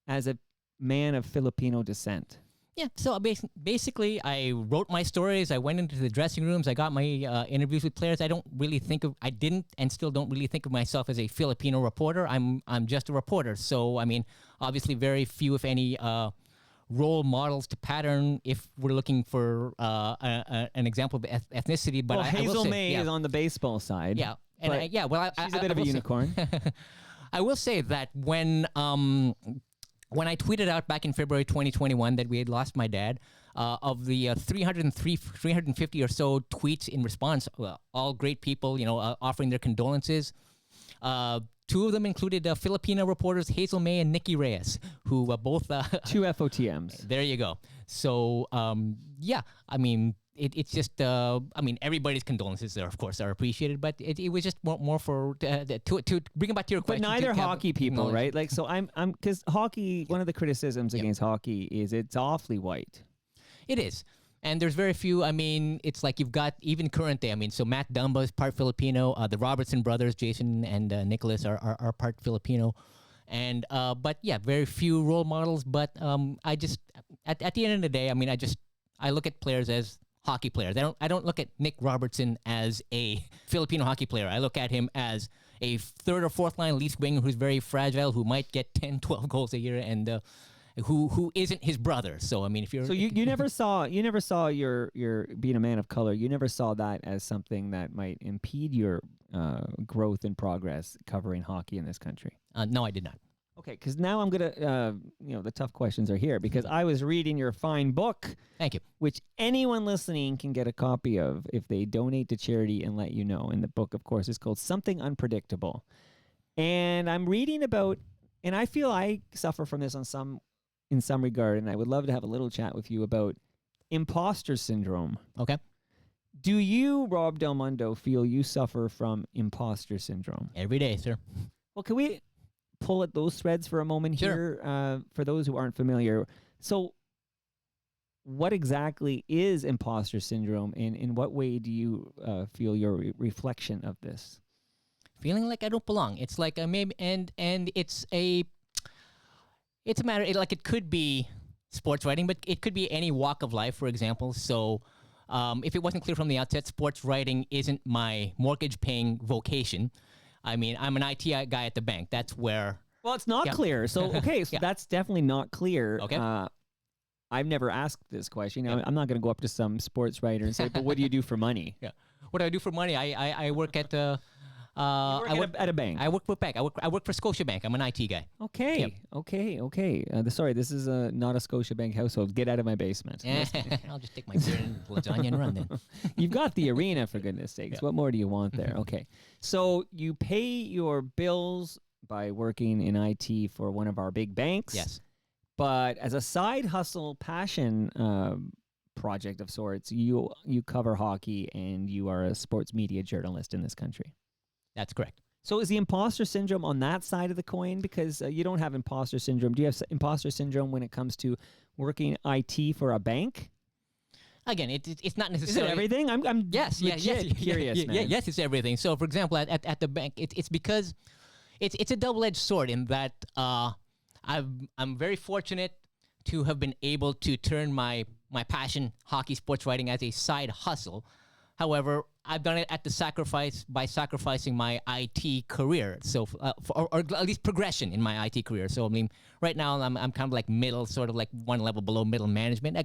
as a man of Filipino descent. Yeah, so basically, I wrote my stories. I went into the dressing rooms. I got my interviews with players. I didn't and still don't really think of myself as a Filipino reporter. I'm just a reporter. So, I mean, obviously very few, if any, role models to pattern if we're looking for an example of ethnicity. But Hazel May is on the baseball side. Yeah, and she's a bit of a unicorn. I will say that when I tweeted out back in February 2021 that we had lost my dad, of the 350 or so tweets in response, all great people, offering their condolences. Two of them included Filipino reporters Hazel May and Nikki Reyes, who both... two FOTMs. There you go. So, I mean, it's just... everybody's condolences there, of course, are appreciated, but it was just more for... to bring it back to your question. But neither hockey people, right? Like, so I'm... Because hockey, one of the criticisms against hockey is it's awfully white. It is. And there's very few, it's like you've got even current day. So Matt Dumba is part Filipino. The Robertson brothers, Jason and Nicholas, are part Filipino. And, but yeah, very few role models. But I just, at the end of the day, I look at players as hockey players. I don't look at Nick Robertson as a Filipino hockey player. I look at him as a third or fourth line Leafs winger who's very fragile, who might get 10, 12 goals a year, and who isn't his brother. So if you're you never saw your being a man of color, you never saw that as something that might impede your growth and progress covering hockey in this country. No, I did not. Okay, because now I'm gonna the tough questions are here, because I was reading your fine book. Thank you. Which anyone listening can get a copy of if they donate to charity and let you know. And the book, of course, is called Something Unpredictable. And I'm reading about, and I feel I suffer from this in some regard, and I would love to have a little chat with you about imposter syndrome. Okay. Do you, Rob Del Mundo, feel you suffer from imposter syndrome? Every day, sir. Well, can we pull at those threads for a moment here for those who aren't familiar? So what exactly is imposter syndrome, and in what way do you feel your reflection of this? Feeling like I don't belong. It's like maybe, and it's a matter, it could be sports writing, but it could be any walk of life, for example. So if it wasn't clear from the outset, sports writing isn't my mortgage-paying vocation. I'm an IT guy at the bank. That's where... Well, it's not clear. So, okay, so that's definitely not clear. Okay. I've never asked this question. I'm not going to go up to some sports writer and say, but what do you do for money? Yeah. What do I do for money? I work at You work at a bank. I work for a bank. I work for Scotiabank. I'm an IT guy. Okay, Yep. okay. Sorry, this is not a Scotiabank household. Get out of my basement. I'll just take my beer and lasagna and run then. You've got the arena, for goodness sakes. Yeah. What more do you want there? Okay. So you pay your bills by working in IT for one of our big banks. Yes. But as a side hustle passion project of sorts, you cover hockey and you are a sports media journalist in this country. That's correct. So is the imposter syndrome on that side of the coin? Because you don't have imposter syndrome. Do you have imposter syndrome when it comes to working IT for a bank? Again, it's not Is necessarily it everything? I'm yes, legit curious, man. Yes, it's everything. So, for example, at the bank, it's because it's a double-edged sword in that I'm very fortunate to have been able to turn my passion, hockey sports writing, as a side hustle. However, I've done it at the sacrificing my IT career, so or at least progression in my IT career. So I mean, right now I'm kind of like middle, sort of like one level below middle management.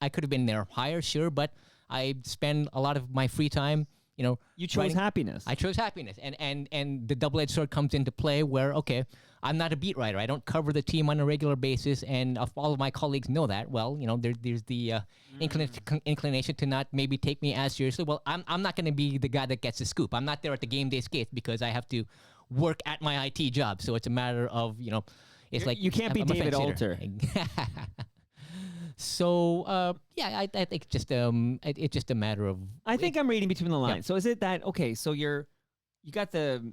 I could have been there higher, sure, but I spend a lot of my free time, You chose happiness. I chose happiness, and the double-edged sword comes into play where, okay, I'm not a beat writer. I don't cover the team on a regular basis, and all of my colleagues know that. Well, there's the inclination to not maybe take me as seriously. Well, I'm not going to be the guy that gets the scoop. I'm not there at the game day skates because I have to work at my IT job. So it's a matter of, it's like you can't be I'm a David fence sitter. Alter. So I think it's just a matter of. I think I'm reading between the lines. So is it that So you got the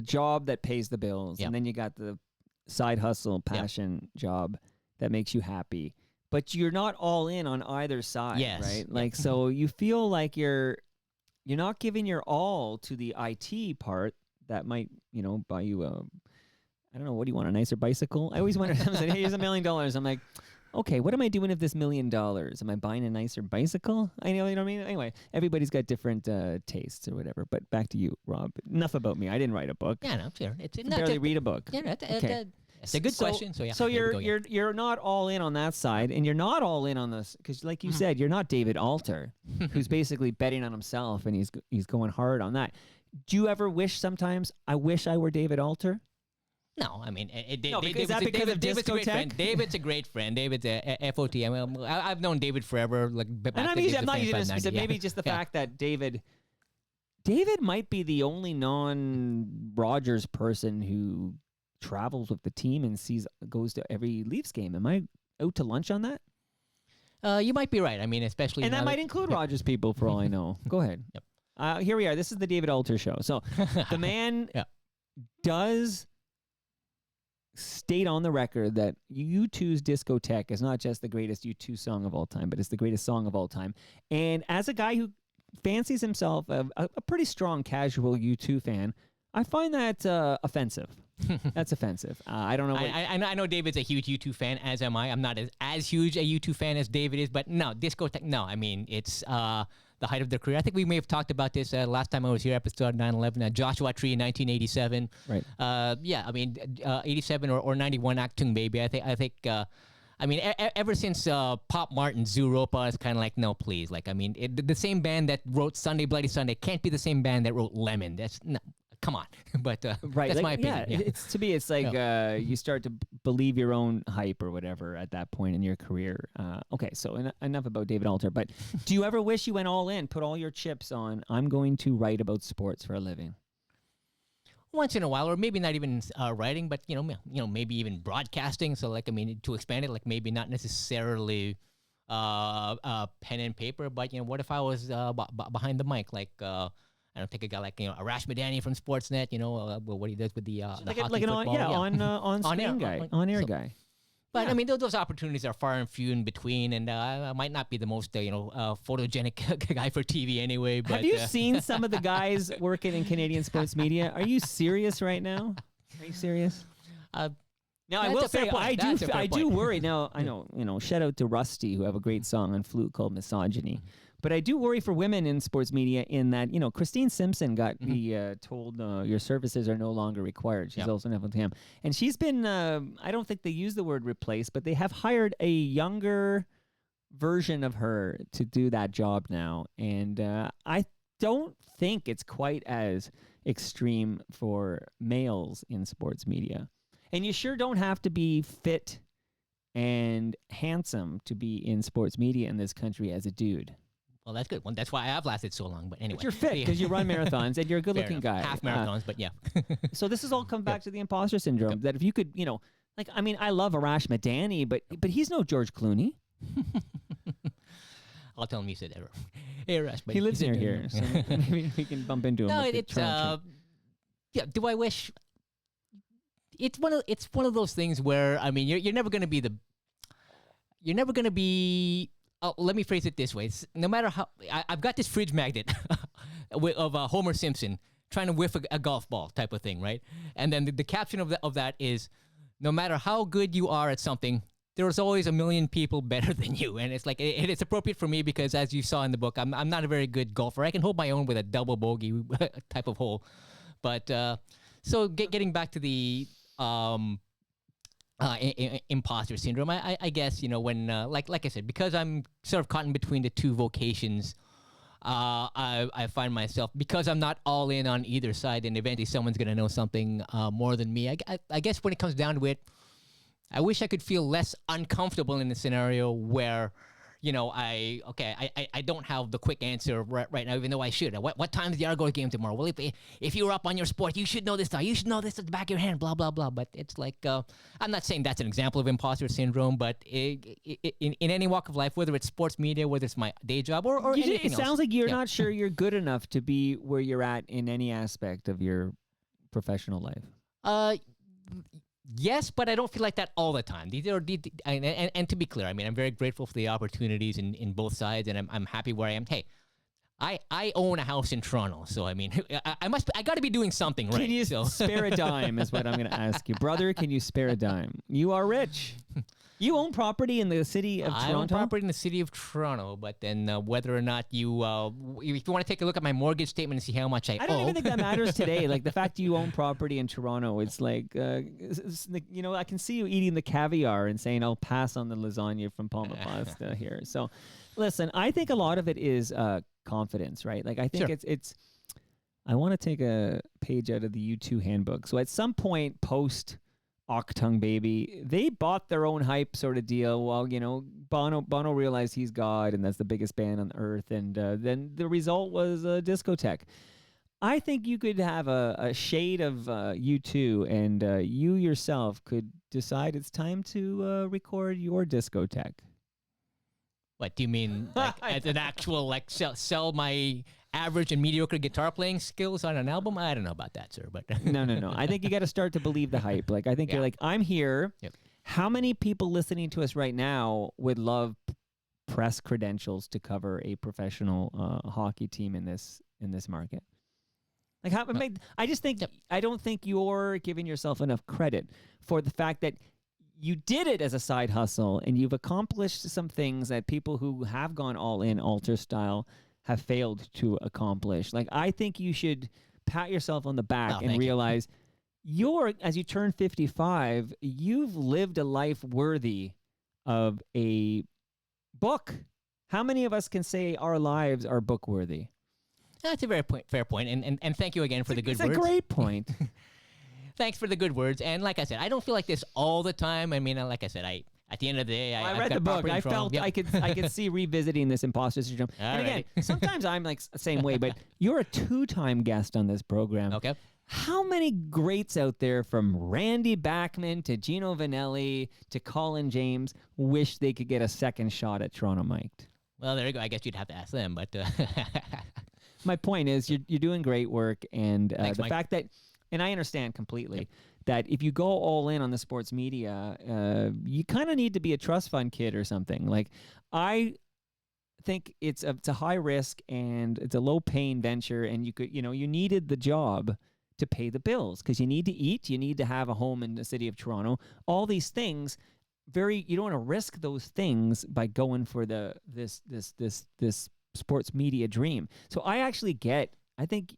job that pays the bills, and then you got the side hustle passion job that makes you happy, but you're not all in on either side, right? Like so you feel like you're not giving your all to the IT part that might buy you I don't know, what do you want, a nicer bicycle? I always wonder, someone said, hey, here's $1 million. I'm like, okay, what am I doing with this $1 million? Am I buying a nicer bicycle? You know what I mean? Anyway, everybody's got different tastes or whatever. But back to you, Rob. Enough about me. I didn't write a book. Yeah, no, sure. I barely read a book. Yeah, Okay. it's a good question. So yeah. So there we go, you're not all in on that side, and you're not all in on this because, like you said, you're not David Alter, who's basically betting on himself and he's going hard on that. Do you ever wish sometimes, I wish I were David Alter? No, I mean, is that because of David's a great discotheque? friend. David's a great friend. David's a FOT. I mean, I've known David forever. Like, back And then I'm he was not a using fan this fan specific. 90, Maybe just the fact that David might be the only non-Rogers person who travels with the team and goes to every Leafs game. Am I out to lunch on that? You might be right. I mean, especially And now that might include Rogers people, for all I know. Go ahead. Yep. Here we are. This is the David Alter show. So the man does state on the record that U2's Discotheque is not just the greatest U2 song of all time, but it's the greatest song of all time. And as a guy who fancies himself a pretty strong casual U2 fan, I find that offensive. That's offensive. I don't know. I know David's a huge U2 fan, as am I. I'm not as huge a U2 fan as David is, but no, Discotheque, no. I mean, it's the height of their career. I think we may have talked about this last time I was here, episode 9/11. Joshua Tree in 1987. Right. Yeah, I mean, 87 or 91, Actung Baby. I think. I mean, ever since Pop Martin's Zooropa, it's kind of like, no, please. Like, I mean, the same band that wrote Sunday Bloody Sunday can't be the same band that wrote Lemon. That's no. Come on, but right, that's my opinion. Yeah, it's like you start to believe your own hype or whatever at that point in your career. Okay, so enough about David Alter. But do you ever wish you went all in, put all your chips on? I'm going to write about sports for a living. Once in a while, or maybe not even writing, but maybe even broadcasting. So, like, I mean, to expand it, like maybe not necessarily pen and paper, but what if I was behind the mic, like. I don't think a guy like Arash Madani from Sportsnet, what he does with the like hockey, an football, on air guy. But I mean, those opportunities are far and few in between, and I might not be the most photogenic guy for TV anyway. But have you seen some of the guys working in Canadian sports media? Are you serious right now? Are you serious? Now I will say I do worry. Now I know shout out to Rusty, who have a great song on flute called Misogyny. But I do worry for women in sports media in that, Christine Simpson got told your services are no longer required. She's also an FLTM. And she's been, I don't think they use the word replace, but they have hired a younger version of her to do that job now. And I don't think it's quite as extreme for males in sports media. And you sure don't have to be fit and handsome to be in sports media in this country as a dude. Well, that's good. Well, that's why I have lasted so long. But anyway, But you're fit because you run marathons and you're a good-looking guy. Half marathons, but yeah. So this is all come back to the imposter syndrome. That if you could, like, I mean, I love Arash Madani, but he's no George Clooney. I'll tell him you said error. Arash, but He lives near here, so maybe we can bump into him. No, with the it's Toronto trip. yeah. Do I wish? It's one of those things where I mean you're never gonna be you're never gonna be. Oh, let me phrase it this way: no matter how I've got this fridge magnet of Homer Simpson trying to whiff a golf ball type of thing, right? And then the caption of that is, no matter how good you are at something, there's always a million people better than you. And it's like, it's appropriate for me because as you saw in the book, I'm not a very good golfer. I can hold my own with a double bogey type of hole. But so getting back to the imposter syndrome, I guess, when, like I said, because I'm sort of caught in between the two vocations, I find myself, because I'm not all in on either side, and eventually someone's going to know something more than me. I guess when it comes down to it, I wish I could feel less uncomfortable in a scenario where, I don't have the quick answer right now, even though I should. What time is the Argos game tomorrow? Well, if you were up on your sport, you should know this stuff. You should know this at the back of your hand, blah, blah, blah. But it's like, I'm not saying that's an example of imposter syndrome, but in any walk of life, whether it's sports media, whether it's my day job or anything else. It sounds like you're not sure you're good enough to be where you're at in any aspect of your professional life. Yes, but I don't feel like that all the time. And to be clear, I mean, I'm very grateful for the opportunities in both sides, and I'm happy where I am. Hey, I own a house in Toronto, so I mean, I got to be doing something right. Can you spare a dime? Is what I'm going to ask you, brother. Can you spare a dime? You are rich. You own property in the city of Toronto? I own property in the city of Toronto, but then whether or not if you want to take a look at my mortgage statement and see how much I owe. I don't even think that matters today. Like the fact you own property in Toronto, it's like, I can see you eating the caviar and saying, I'll pass on the lasagna from Palma Pasta here. So listen, I think a lot of it is confidence, right? Like I think it's I want to take a page out of the U2 handbook. So at some point post Octung Baby, they bought their own hype sort of deal. Well, Bono realized he's God and that's the biggest band on earth, and then the result was a discotheque. I think you could have a shade of U2, and you yourself could decide it's time to record your discotheque. What do you mean? Like as an actual sell my average and mediocre guitar playing skills on an album? I don't know about that, sir. But no. I think you got to start to believe the hype. Like I think you're like, I'm here. Yep. How many people listening to us right now would love press credentials to cover a professional hockey team in this market? Like I just think I don't think you're giving yourself enough credit for the fact that you did it as a side hustle and you've accomplished some things that people who have gone all in altar style have failed to accomplish. Like, I think you should pat yourself on the back and realize as you turn 55, you've lived a life worthy of a book. How many of us can say our lives are book worthy? That's a very fair point. And thank you again for the good words. It's a great point. Thanks for the good words. And like I said, I don't feel like this all the time. I mean, like I said, at the end of the day, I read the book. I felt I could see revisiting this imposter syndrome. And again, sometimes I'm like the same way, but you're a 2-time guest on this program. Okay. How many greats out there, from Randy Bachman to Gino Vanelli to Colin James, wish they could get a second shot at Toronto Mic'd? Well, there you go. I guess you'd have to ask them, but my point is you're doing great work, and Thanks, the Mike. fact that, and I understand completely, that if you go all in on the sports media, you kind of need to be a trust fund kid or something. Like, I think it's a high risk and it's a low paying venture, and you needed the job to pay the bills because you need to eat, you need to have a home in the city of Toronto. All these things, you don't want to risk those things by going for this sports media dream. So I think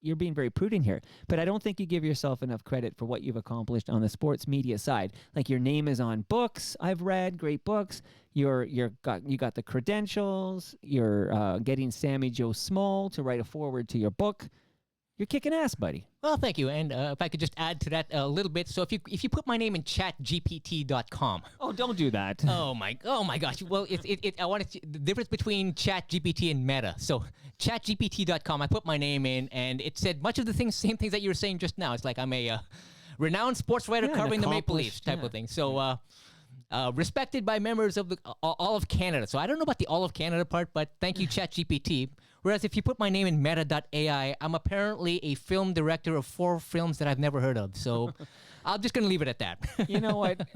you're being very prudent here. But I don't think you give yourself enough credit for what you've accomplished on the sports media side. Like your name is on books I've read, great books. You got the credentials. You're getting Sammy Joe Small to write a foreword to your book. You're kicking ass, buddy. Well, thank you. And if I could just add to that a little bit. So if you put my name in chatgpt.com. Oh, don't do that. Oh my gosh. Well, I wanted to, the difference between ChatGPT and Meta. So chatgpt.com, I put my name in, and it said much of the same things that you were saying just now. It's like I'm a renowned sports writer covering the Maple Leafs type of thing. So respected by members of the all of Canada. So I don't know about the all of Canada part, but thank you, ChatGPT. Whereas if you put my name in meta.ai, I'm apparently a film director of 4 films that I've never heard of. So I'm just going to leave it at that. You know what?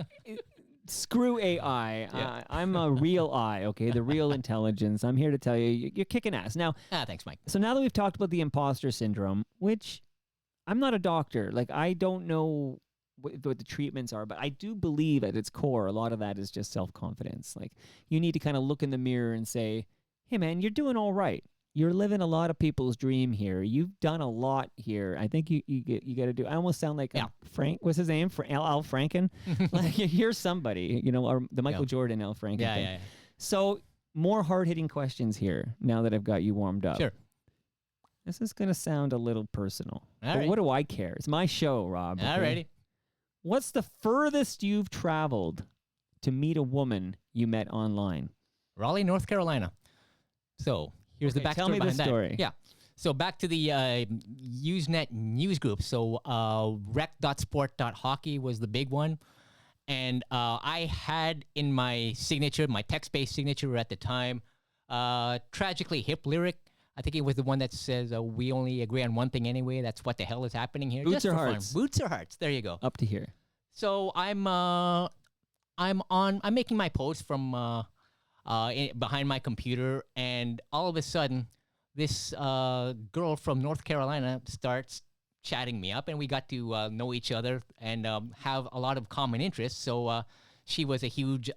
Screw AI. Yeah. I'm a real I, okay? The real intelligence. I'm here to tell you, you're kicking ass. Now, Thanks, Mike. so now that we've talked about the imposter syndrome, which I'm not a doctor. Like, I don't know what the treatments are, but I do believe at its core, a lot of that is just self-confidence. Like, you need to kind of look in the mirror and say, hey, man, you're doing all right. You're living a lot of people's dream here. You've done a lot here. I think you got to do. I almost sound like Frank. What's his name? Al Franken. Like you're somebody, you know, or the Michael Jordan Al Franken. Yeah. So more hard hitting questions here. Now that I've got you warmed up. Sure. This is gonna sound a little personal. All but right. what do I care? It's my show, Rob. Okay? Alrighty. What's the furthest you've traveled to meet a woman you met online? Raleigh, North Carolina. So here's the backstory tell me behind the story. that. Yeah. So back to the Usenet news group. So rec.sport.hockey was the big one. And I had in my signature, my text-based signature at the time, tragically hip lyric. I think it was the one that says, we only agree on one thing anyway. That's what the hell is happening here. Boots Just or for hearts? Fun. Boots or hearts. There you go. Up to here. So I'm making my post from behind my computer, and all of a sudden, this girl from North Carolina starts chatting me up, and we got to know each other and have a lot of common interests. So she was a huge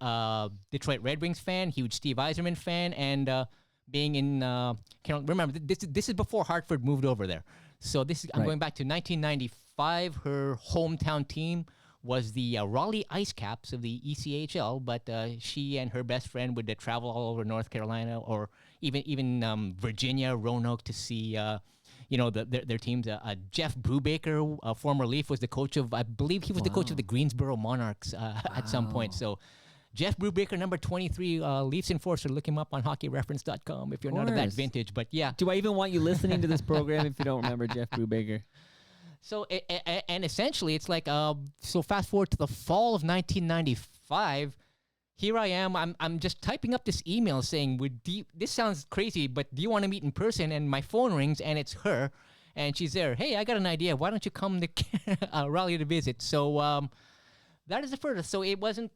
Detroit Red Wings fan, huge Steve Yzerman fan, and being in remember this is before Hartford moved over there. So I'm going back to 1995. Her hometown team was the Raleigh Ice Caps of the ECHL, but she and her best friend would travel all over North Carolina or even Virginia, Roanoke to see their teams. Jeff Brubaker, a former Leaf, was the coach of, I believe he was the coach of the Greensboro Monarchs at some point. So Jeff Brubaker, number 23, Leafs enforcer. Look him up on hockeyreference.com if you're not of that vintage. But yeah. Do I even want you listening to this program if you don't remember Jeff Brubaker? So, and essentially, it's like, so fast forward to the fall of 1995. Here I am. I'm just typing up this email saying, this sounds crazy, but do you want to meet in person? And my phone rings, and it's her. And she's there. Hey, I got an idea. Why don't you come to Raleigh to visit? So that is the furthest. So it wasn't,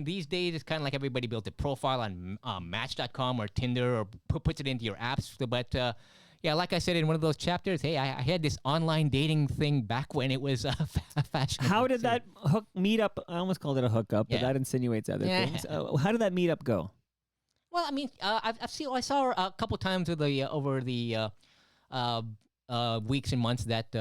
these days it's kind of like everybody built a profile on Match.com or Tinder or puts it into your apps. But yeah, like I said in one of those chapters, hey, I had this online dating thing back when it was fashionable. How did that meetup? I almost called it a hookup, but that insinuates other things. How did that meetup go? Well, I mean, I saw her a couple times over the weeks and months that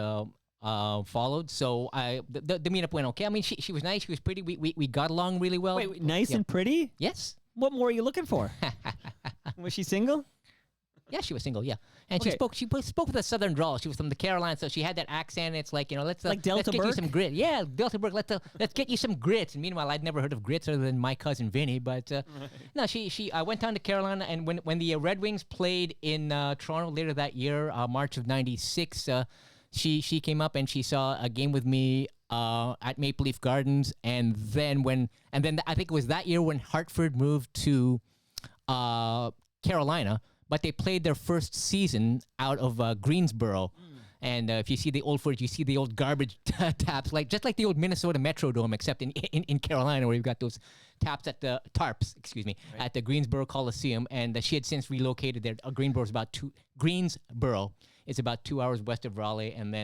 followed. So the meetup went okay. I mean, she was nice. She was pretty. We got along really well. Wait, nice and pretty? Yes. What more are you looking for? Was she single? Yeah, she was single. Yeah, and she spoke with a southern drawl. She was from the Carolinas, so she had that accent. It's like, let's like Delta let's get Burke? you some grit. Yeah, Delta Burke. Let's get you some grits. And meanwhile, I'd never heard of grits other than my cousin Vinny. But no, I went down to Carolina, and when the Red Wings played in Toronto later that year, March of '96, she came up and she saw a game with me at Maple Leaf Gardens, and then I think it was that year when Hartford moved to Carolina. But they played their first season out of Greensboro. And if you see the old footage, you see the old garbage taps, just like the old Minnesota Metrodome, except in Carolina, where you've got those taps at the tarps, at the Greensboro Coliseum. And she had since relocated there. Greensboro is about 2 hours west of Raleigh. And we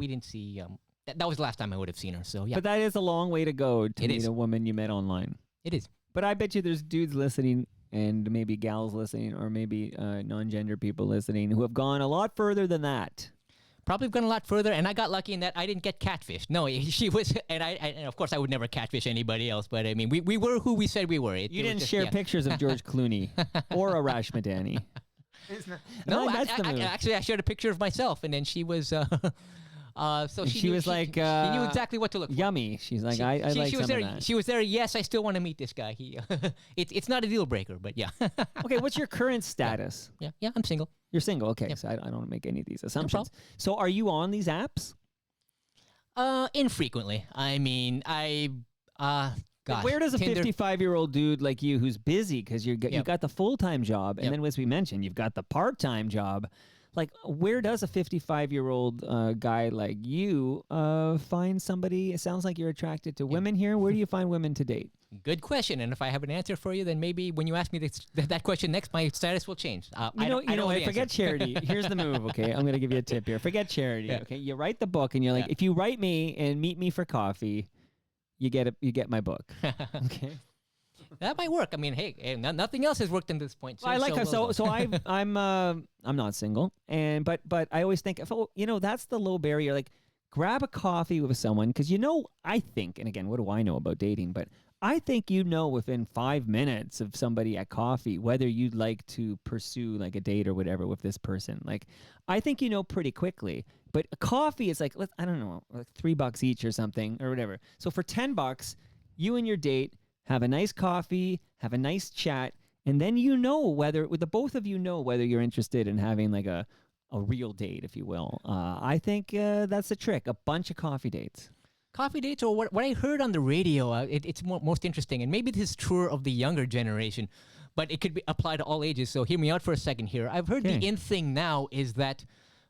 didn't see. That was the last time I would have seen her. So yeah. But that is a long way to go to meet a woman you met online. It is. But I bet you there's dudes listening and maybe gals listening, or maybe non-gender people listening, who have gone a lot further than that. Probably gone a lot further, and I got lucky in that I didn't get catfished. No, she was, and of course I would never catfish anybody else. But I mean, we were who we said we were. You didn't share pictures of George Clooney or Arash Madani. No, that's the move. actually, I shared a picture of myself, and then she was. So she was like, she knew exactly what to look for. Yummy. She's like, I like some was there. of that. She was there. Yes, I still want to meet this guy. It's not a deal breaker, but yeah. Okay, what's your current status? Yeah, I'm single. You're single. Okay, Yep. so I don't make any of these assumptions. problem. So are you on these apps? Infrequently. I mean, gosh. Where does a Tinder- 55-year-old dude like you, who's busy because you've Yep. got the full-time job, and Yep. then as we mentioned, you've got the part-time job. Like, where does a 55-year-old guy like you find somebody? It sounds like you're attracted to women here. Where do you find women to date? Good question, and if I have an answer for you, then maybe when you ask me that question next, my status will change. You know what? the Forget answer. charity. Here's the move, okay? I'm going to give you a tip here. Forget charity, Yeah. okay? You write the book, and you're like, Yeah. if you write me and meet me for coffee, you get my book, okay? That might work. I mean, hey, nothing else has worked at this point. I like so I'm not single, but I always think, that's the low barrier. Like, grab a coffee with someone, because I think, and again, what do I know about dating? But I think within 5 minutes of somebody at coffee whether you'd like to pursue like a date or whatever with this person. Like, I think pretty quickly. But a coffee is like, I don't know, like $3 each or something or whatever. So for $10, you and your date have a nice coffee, have a nice chat, and then whether the both of you know whether you're interested in having like a real date, if you will. I think that's the trick. A bunch of coffee dates. Coffee dates, or what I heard on the radio, it's most interesting, and maybe this is truer of the younger generation, but it could be applied to all ages. So hear me out for a second here. I've heard the in thing now is that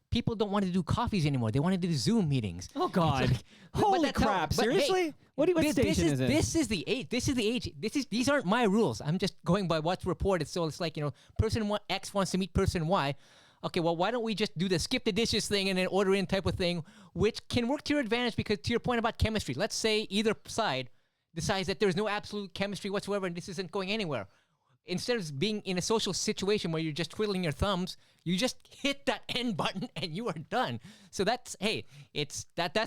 people don't want to do coffees anymore. They want to do Zoom meetings. Oh God! Holy crap! Seriously? Hey, what station is it? This is the age. These aren't my rules. I'm just going by what's reported. So it's like, person X wants to meet person Y. Okay, well, why don't we just do the skip the dishes thing and then order in type of thing, which can work to your advantage because to your point about chemistry, let's say either side decides that there's no absolute chemistry whatsoever and this isn't going anywhere. Instead of being in a social situation where you're just twiddling your thumbs, you just hit that end button and you are done. So that's the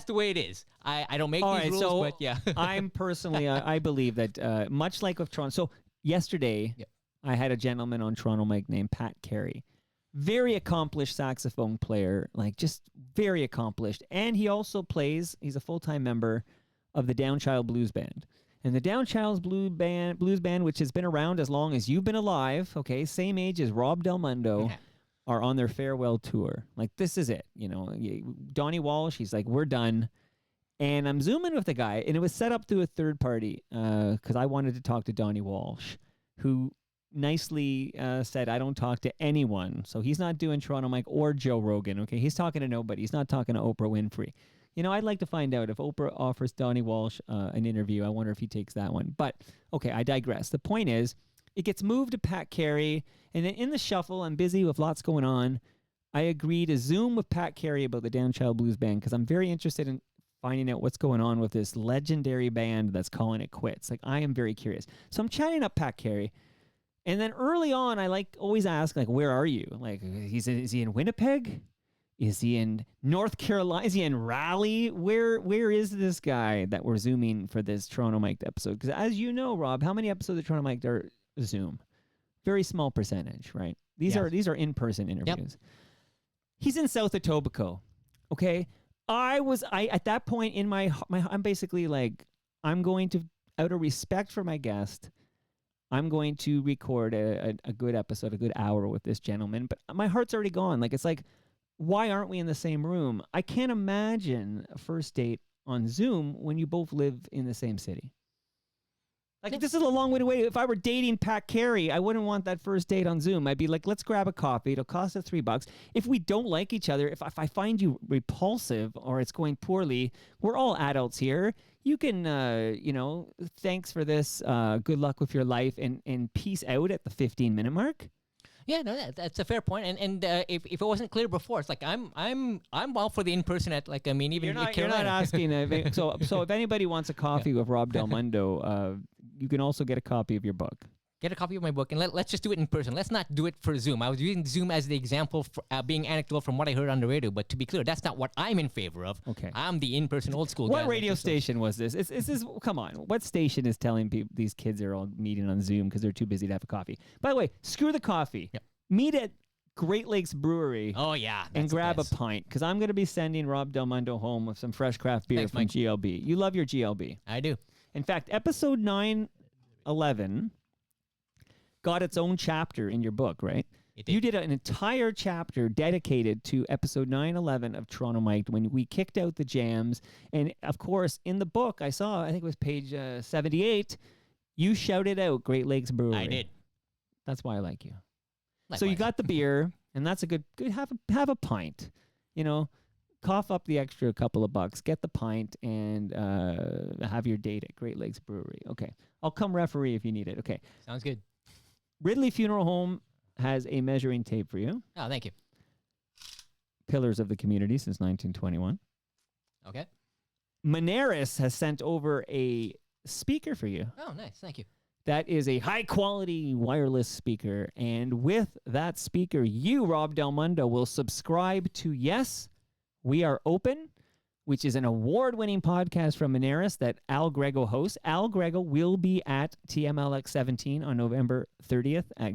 way it is. I don't make these rules, but yeah. I'm personally, I believe that much like with Toronto. So yesterday, I had a gentleman on Toronto mic named Pat Carey. Very accomplished saxophone player, like just very accomplished. And he also he's a full-time member of the Downchild Blues Band. And the Downchild Blues Band, which has been around as long as you've been alive, okay, same age as Rob Del Mundo, are on their farewell tour. Like, this is it. Donnie Walsh, he's like, we're done. And I'm Zooming with the guy, and it was set up through a third party because I wanted to talk to Donnie Walsh, who nicely said, I don't talk to anyone. So he's not doing Toronto Mike or Joe Rogan, okay? He's talking to nobody. He's not talking to Oprah Winfrey. I'd like to find out if Oprah offers Donnie Walsh an interview. I wonder if he takes that one. But, okay, I digress. The point is, it gets moved to Pat Carey, and then in the shuffle, I'm busy with lots going on. I agree to Zoom with Pat Carey about the Downchild Blues Band because I'm very interested in finding out what's going on with this legendary band that's calling it quits. Like, I am very curious. So I'm chatting up Pat Carey. And then early on, I always ask, where are you? Like, is he in Winnipeg? Is he in North Carolina? Is he in Raleigh? Where is this guy that we're Zooming for this Toronto Mic'd episode? Because as you know, Rob, how many episodes of Toronto Mic'd are Zoom? Very small percentage, right? These are in-person interviews. Yep. He's in South Etobicoke, okay? I at that point in my I'm basically like, I'm going to, out of respect for my guest, I'm going to record a good episode, a good hour with this gentleman, but my heart's already gone. Like, it's like, why aren't we in the same room? I can't imagine a first date on Zoom when you both live in the same city. Like, this is a long way away. If I were dating Pat Carey, I wouldn't want that first date on Zoom. I'd be like, let's grab a coffee. It'll cost us $3. If we don't like each other, if I find you repulsive or it's going poorly, we're all adults here. You can, thanks for this. Good luck with your life and peace out at the 15-minute mark. Yeah, no, that's a fair point. And if it wasn't clear before, it's like I'm all for the in-person even you're not asking. So if anybody wants a coffee with Rob Del Mundo, you can also get a copy of your book. get a copy of my book, and let's just do it in person. Let's not do it for Zoom. I was using Zoom as the example for being anecdotal from what I heard on the radio, but to be clear, that's not what I'm in favor of. Okay. I'm the in-person old school guy. What radio station was this? Is this? Come on. What station is telling people these kids are all meeting on Zoom because they're too busy to have a coffee? By the way, screw the coffee. Yep. Meet at Great Lakes Brewery. Oh, yeah. And grab a best. pint, because I'm going to be sending Rob Del Mundo home with some fresh craft beer Thanks, from Mike. GLB. You love your GLB. I do. In fact, episode 911 got its own chapter in your book, right? It did. You did an entire chapter dedicated to episode 911 of Toronto Mike when we kicked out the jams. And of course, in the book, I think it was page 78, you shouted out Great Lakes Brewery. I did. That's why I like you. Likewise. So you got the beer, and that's a good have a pint. You know, cough up the extra couple of bucks, get the pint, and have your date at Great Lakes Brewery. Okay. I'll come referee if you need it. Okay. Sounds good. Ridley Funeral Home has a measuring tape for you. Oh, thank you. Pillars of the community since 1921. Okay. Moneris has sent over a speaker for you. Oh, nice. Thank you. That is a high-quality wireless speaker. And with that speaker, you, Rob Del Mundo, will subscribe to Yes, We Are Open, which is an award-winning podcast from Moneris that Al Grego hosts. Al Grego will be at TMLX 17 on November 30th at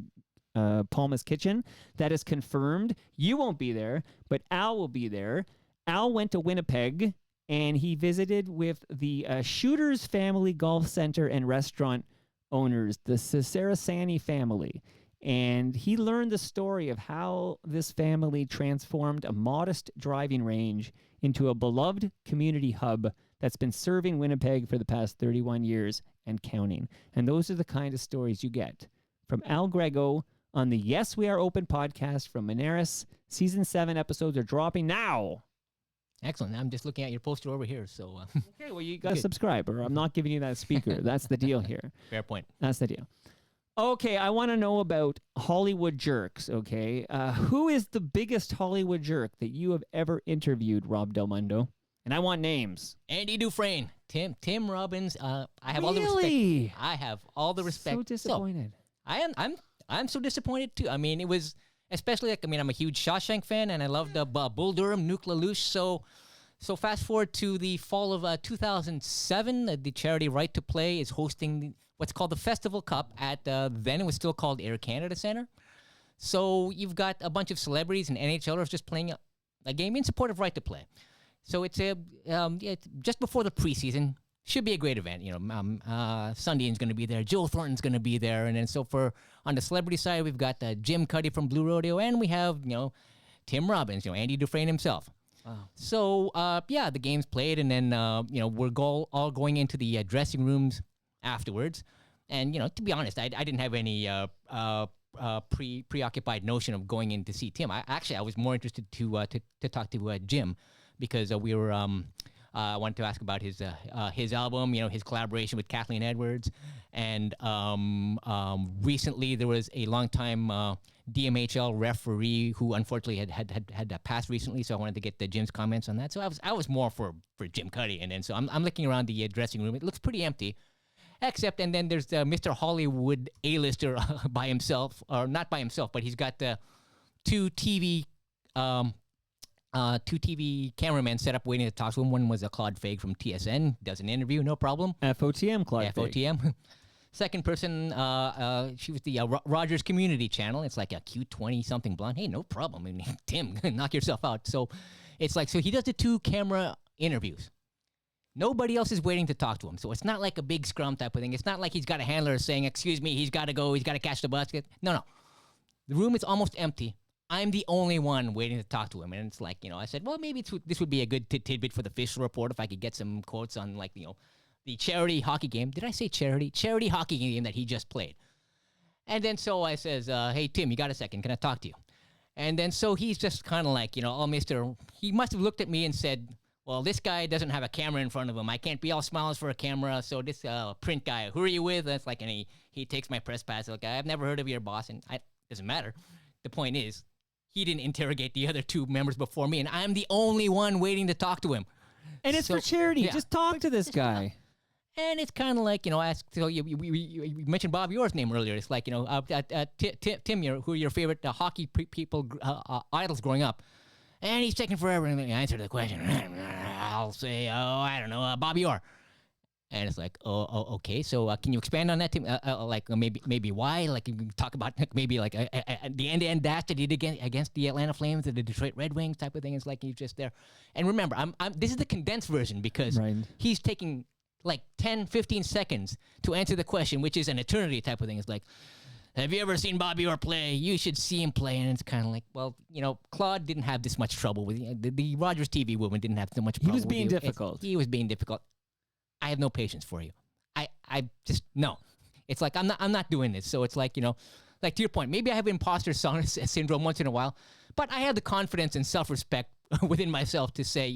Palma's Kitchen. That is confirmed. You won't be there, but Al will be there. Al went to Winnipeg, and he visited with the Shooters Family Golf Center and Restaurant owners, the Sarasani family. And he learned the story of how this family transformed a modest driving range into a beloved community hub that's been serving Winnipeg for the past 31 years and counting. And those are the kind of stories you get from Al Grego on the Yes, We Are Open podcast from Moneris. Season 7 episodes are dropping now. Excellent. I'm just looking at your poster over here. So Okay, well, you got to subscribe, or I'm not giving you that speaker. That's the deal here. fair point. That's the deal. Okay, I want to know about Hollywood jerks, okay? Who is the biggest Hollywood jerk that you have ever interviewed, Rob Del Mundo? And I want names. Andy Dufresne, Tim Robbins. I have all the Really? respect. I have all the respect. So disappointed. I'm so disappointed too. I mean, it was especially I'm a huge Shawshank fan, and I loved Bull Durham, Nuke LaLoosh. So fast forward to the fall of 2007, the charity Right to Play is hosting what's called the Festival Cup at then it was still called Air Canada Centre. So you've got a bunch of celebrities and NHLers just playing a game in support of Right to Play. So it's it's just before the preseason. Should be a great event. Sundin's going to be there. Joe Thornton's going to be there. And then on the celebrity side, we've got Jim Cuddy from Blue Rodeo, and we have, Tim Robbins, Andy Dufresne himself. Wow. So, the game's played, and then, we're all going into the dressing rooms afterwards. And, to be honest, I didn't have any preoccupied notion of going in to see Tim. I was more interested to talk to Jim, because we were I wanted to ask about his album, his collaboration with Kathleen Edwards, and recently there was a longtime DMHL referee who unfortunately had passed recently. So I wanted to get Jim's comments on that. So I was more for Jim Cuddy, and then so I'm looking around the dressing room. It looks pretty empty. Except, and then there's Mr. Hollywood A-lister by himself, or not by himself, but he's got two TV cameramen set up waiting to talk to him. One was a Claude Faig from TSN, does an interview, no problem. FOTM, Claude Faig. FOTM. Second person, she was the Rogers Community Channel. It's like a cute 20-something blonde. Hey, no problem. I mean, Tim, knock yourself out. So it's like, so he does the two camera interviews. Nobody else is waiting to talk to him. So it's not like a big scrum type of thing. It's not like he's got a handler saying, excuse me, he's got to go, he's got to catch the bus. No. The room is almost empty. I'm the only one waiting to talk to him. And it's like, I said, well, maybe this would be a good tidbit for the Fisher Report if I could get some quotes on, the charity hockey game. Did I say charity? Charity hockey game that he just played. And then so I says, hey, Tim, you got a second? Can I talk to you? And then so he's just kind of like, he must have looked at me and said, well, this guy doesn't have a camera in front of him. I can't be all smiles for a camera. So this print guy, who are you with? That's like, and he takes my press pass. Like, I've never heard of your boss. And it doesn't matter. The point is, he didn't interrogate the other two members before me, and I'm the only one waiting to talk to him. And it's for charity. Yeah. Just talk to this guy. And it's kind of like, so you mentioned Bobby Orr's name earlier. It's like, Tim, who are your favorite hockey people, idols growing up? And he's taking forever to answer the question. I'll say, I don't know, Bobby Orr. And it's like, okay. So can you expand on that, Tim? Like maybe why? Like you can talk about maybe like the end-to-end dash that he did against the Atlanta Flames or the Detroit Red Wings type of thing. It's like he's just there. And remember, this is the condensed version because he's taking like 10, 15 seconds to answer the question, which is an eternity type of thing. It's like, have you ever seen Bobby Orr play? You should see him play. And it's kind of like, well, Claude didn't have this much trouble with the Rogers TV woman didn't have so much trouble. He was being difficult. He was being difficult. I have no patience for you. I just no. It's like I'm not doing this. So it's like, like to your point, maybe I have imposter syndrome once in a while, but I have the confidence and self-respect within myself to say,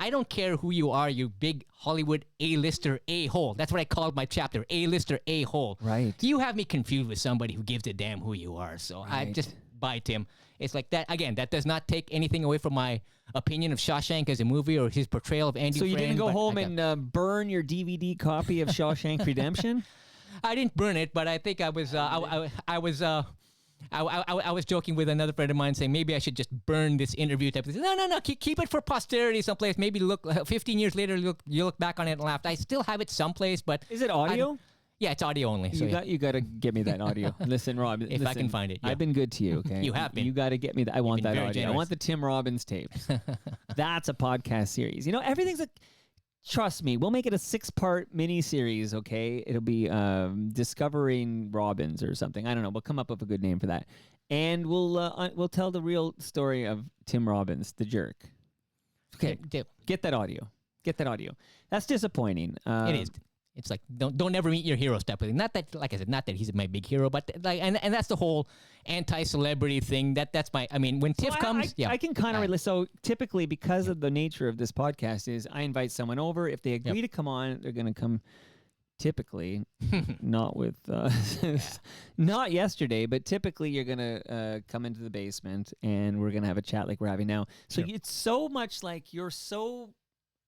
I don't care who you are, you big Hollywood A-lister A-hole. That's what I called my chapter, A-lister A-hole. Right. You have me confused with somebody who gives a damn who you are. So I just bye, Tim. It's like that. Again, that does not take anything away from my opinion of Shawshank as a movie or his portrayal of Andy. So you didn't go home and burn your DVD copy of Shawshank Redemption? I didn't burn it, but I think I was I was joking with another friend of mine saying maybe I should just burn this interview type of thing. No, keep it for posterity someplace. Maybe look 15 years later, you look back on it and laugh. I still have it someplace, but is it audio? Yeah, it's audio only. So you got to get me that audio. Listen, Rob. If I can find it. Yeah. I've been good to you, okay? You have been. You got to get me that. I want that audio. Generous. I want the Tim Robbins tapes. That's a podcast series. Everything's trust me, we'll make it a 6-part mini-series, okay? It'll be Discovering Robbins or something. I don't know. We'll come up with a good name for that. And we'll tell the real story of Tim Robbins, the jerk. Okay. Get that audio. Get that audio. That's disappointing. It is. It's like don't ever meet your heroes type of thing. Not that, like I said, not that he's my big hero, but like, and that's the whole anti-celebrity thing. That's my. I mean, when Tiff comes, I can kind of relate. So typically, because of the nature of this podcast, is I invite someone over. If they agree to come on, they're going to come. Typically, not with not yesterday, but typically you're gonna come into the basement and we're gonna have a chat like we're having now. So it's so much like you're so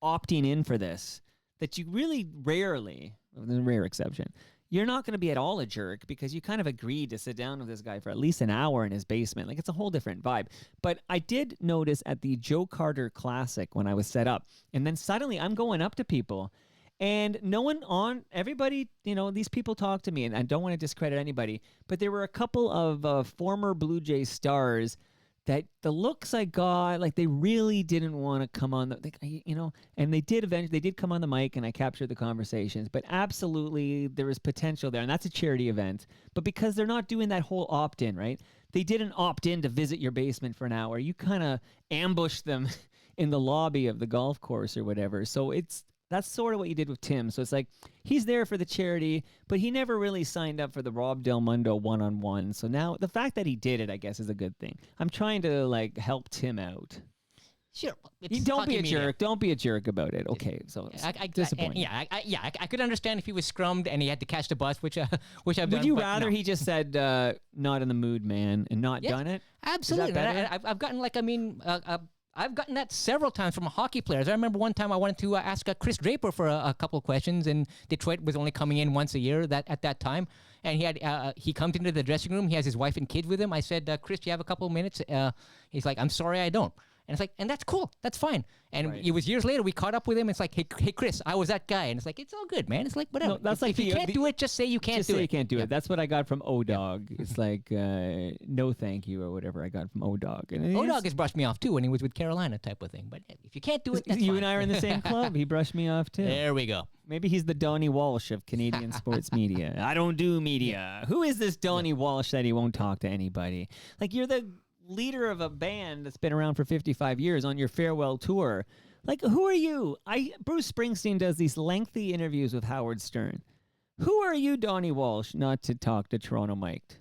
opting in for this that you really rarely, with a rare exception, you're not going to be at all a jerk because you kind of agreed to sit down with this guy for at least an hour in his basement. Like, it's a whole different vibe. But I did notice at the Joe Carter Classic when I was set up, and then suddenly I'm going up to people, and everybody, these people talk to me, and I don't want to discredit anybody, but there were a couple of former Blue Jay stars that the looks I got, like they really didn't want to come on and they did come on the mic and I captured the conversations, but absolutely there was potential there, and that's a charity event. But because they're not doing that whole opt-in, right? They didn't opt in to visit your basement for an hour. You kind of ambushed them in the lobby of the golf course or whatever. So that's sort of what you did with Tim. So it's like he's there for the charity, but he never really signed up for the Rob Del Mundo one-on-one. So now the fact that he did it, I guess, is a good thing. I'm trying to help Tim out. Sure. Don't be a jerk. Don't be a jerk about it. Okay. So disappointing. I could understand if he was scrummed and he had to catch the bus, which I've done. Would you rather he just said not in the mood, man, and not done it? Absolutely. I've gotten I've gotten that several times from hockey players. I remember one time I wanted to ask Chris Draper for a couple of questions, and Detroit was only coming in once a year at that time. And he comes into the dressing room. He has his wife and kids with him. I said, Chris, do you have a couple of minutes? He's like, I'm sorry, I don't. And it's like, and that's cool. That's fine. And it was years later, we caught up with him. It's like, hey, Chris, I was that guy. And it's like, it's all good, man. It's like, whatever. No, that's if you can't do it, just say you can't do it. Just say you can't do it. That's what I got from O-Dog. It's like, no thank you or whatever I got from O-Dog. And O-Dog has brushed me off too when he was with Carolina type of thing. But if you can't do it, that's you fine. and I are in the same club. He brushed me off too. There we go. Maybe he's the Donnie Walsh of Canadian sports media. I don't do media. Who is this Donnie Walsh that he won't talk to anybody? Like, you're the leader of a band that's been around for 55 years on your farewell tour. Like, who are you? Bruce Springsteen does these lengthy interviews with Howard Stern. Who are you, Donnie Walsh, not to talk to Toronto Mike?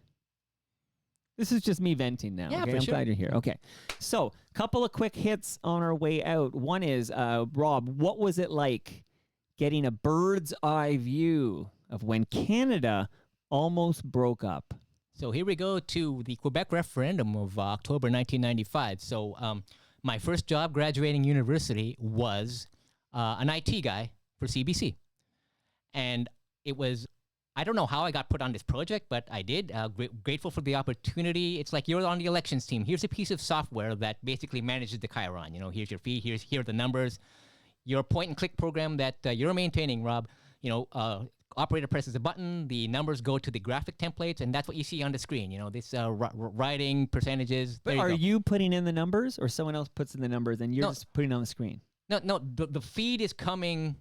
This is just me venting now. Yeah, okay? for I'm sure. glad you're here. Okay. So, couple of quick hits on our way out. One is, Rob, what was it like getting a bird's eye view of when Canada almost broke up? So here we go to the Quebec referendum of October 1995. So my first job graduating university was an IT guy for CBC. And it was, I don't know how I got put on this project, but I did. Grateful for the opportunity. It's like you're on the elections team. Here's a piece of software that basically manages the Chiron. You know, here's your fee. Here are the numbers. Your point and click program that you're maintaining, Rob. You know, operator presses a button. The numbers go to the graphic templates, and that's what you see on the screen. You know, this writing percentages. But are you putting in the numbers, or someone else puts in the numbers and you're just putting it on the screen? No. The feed is coming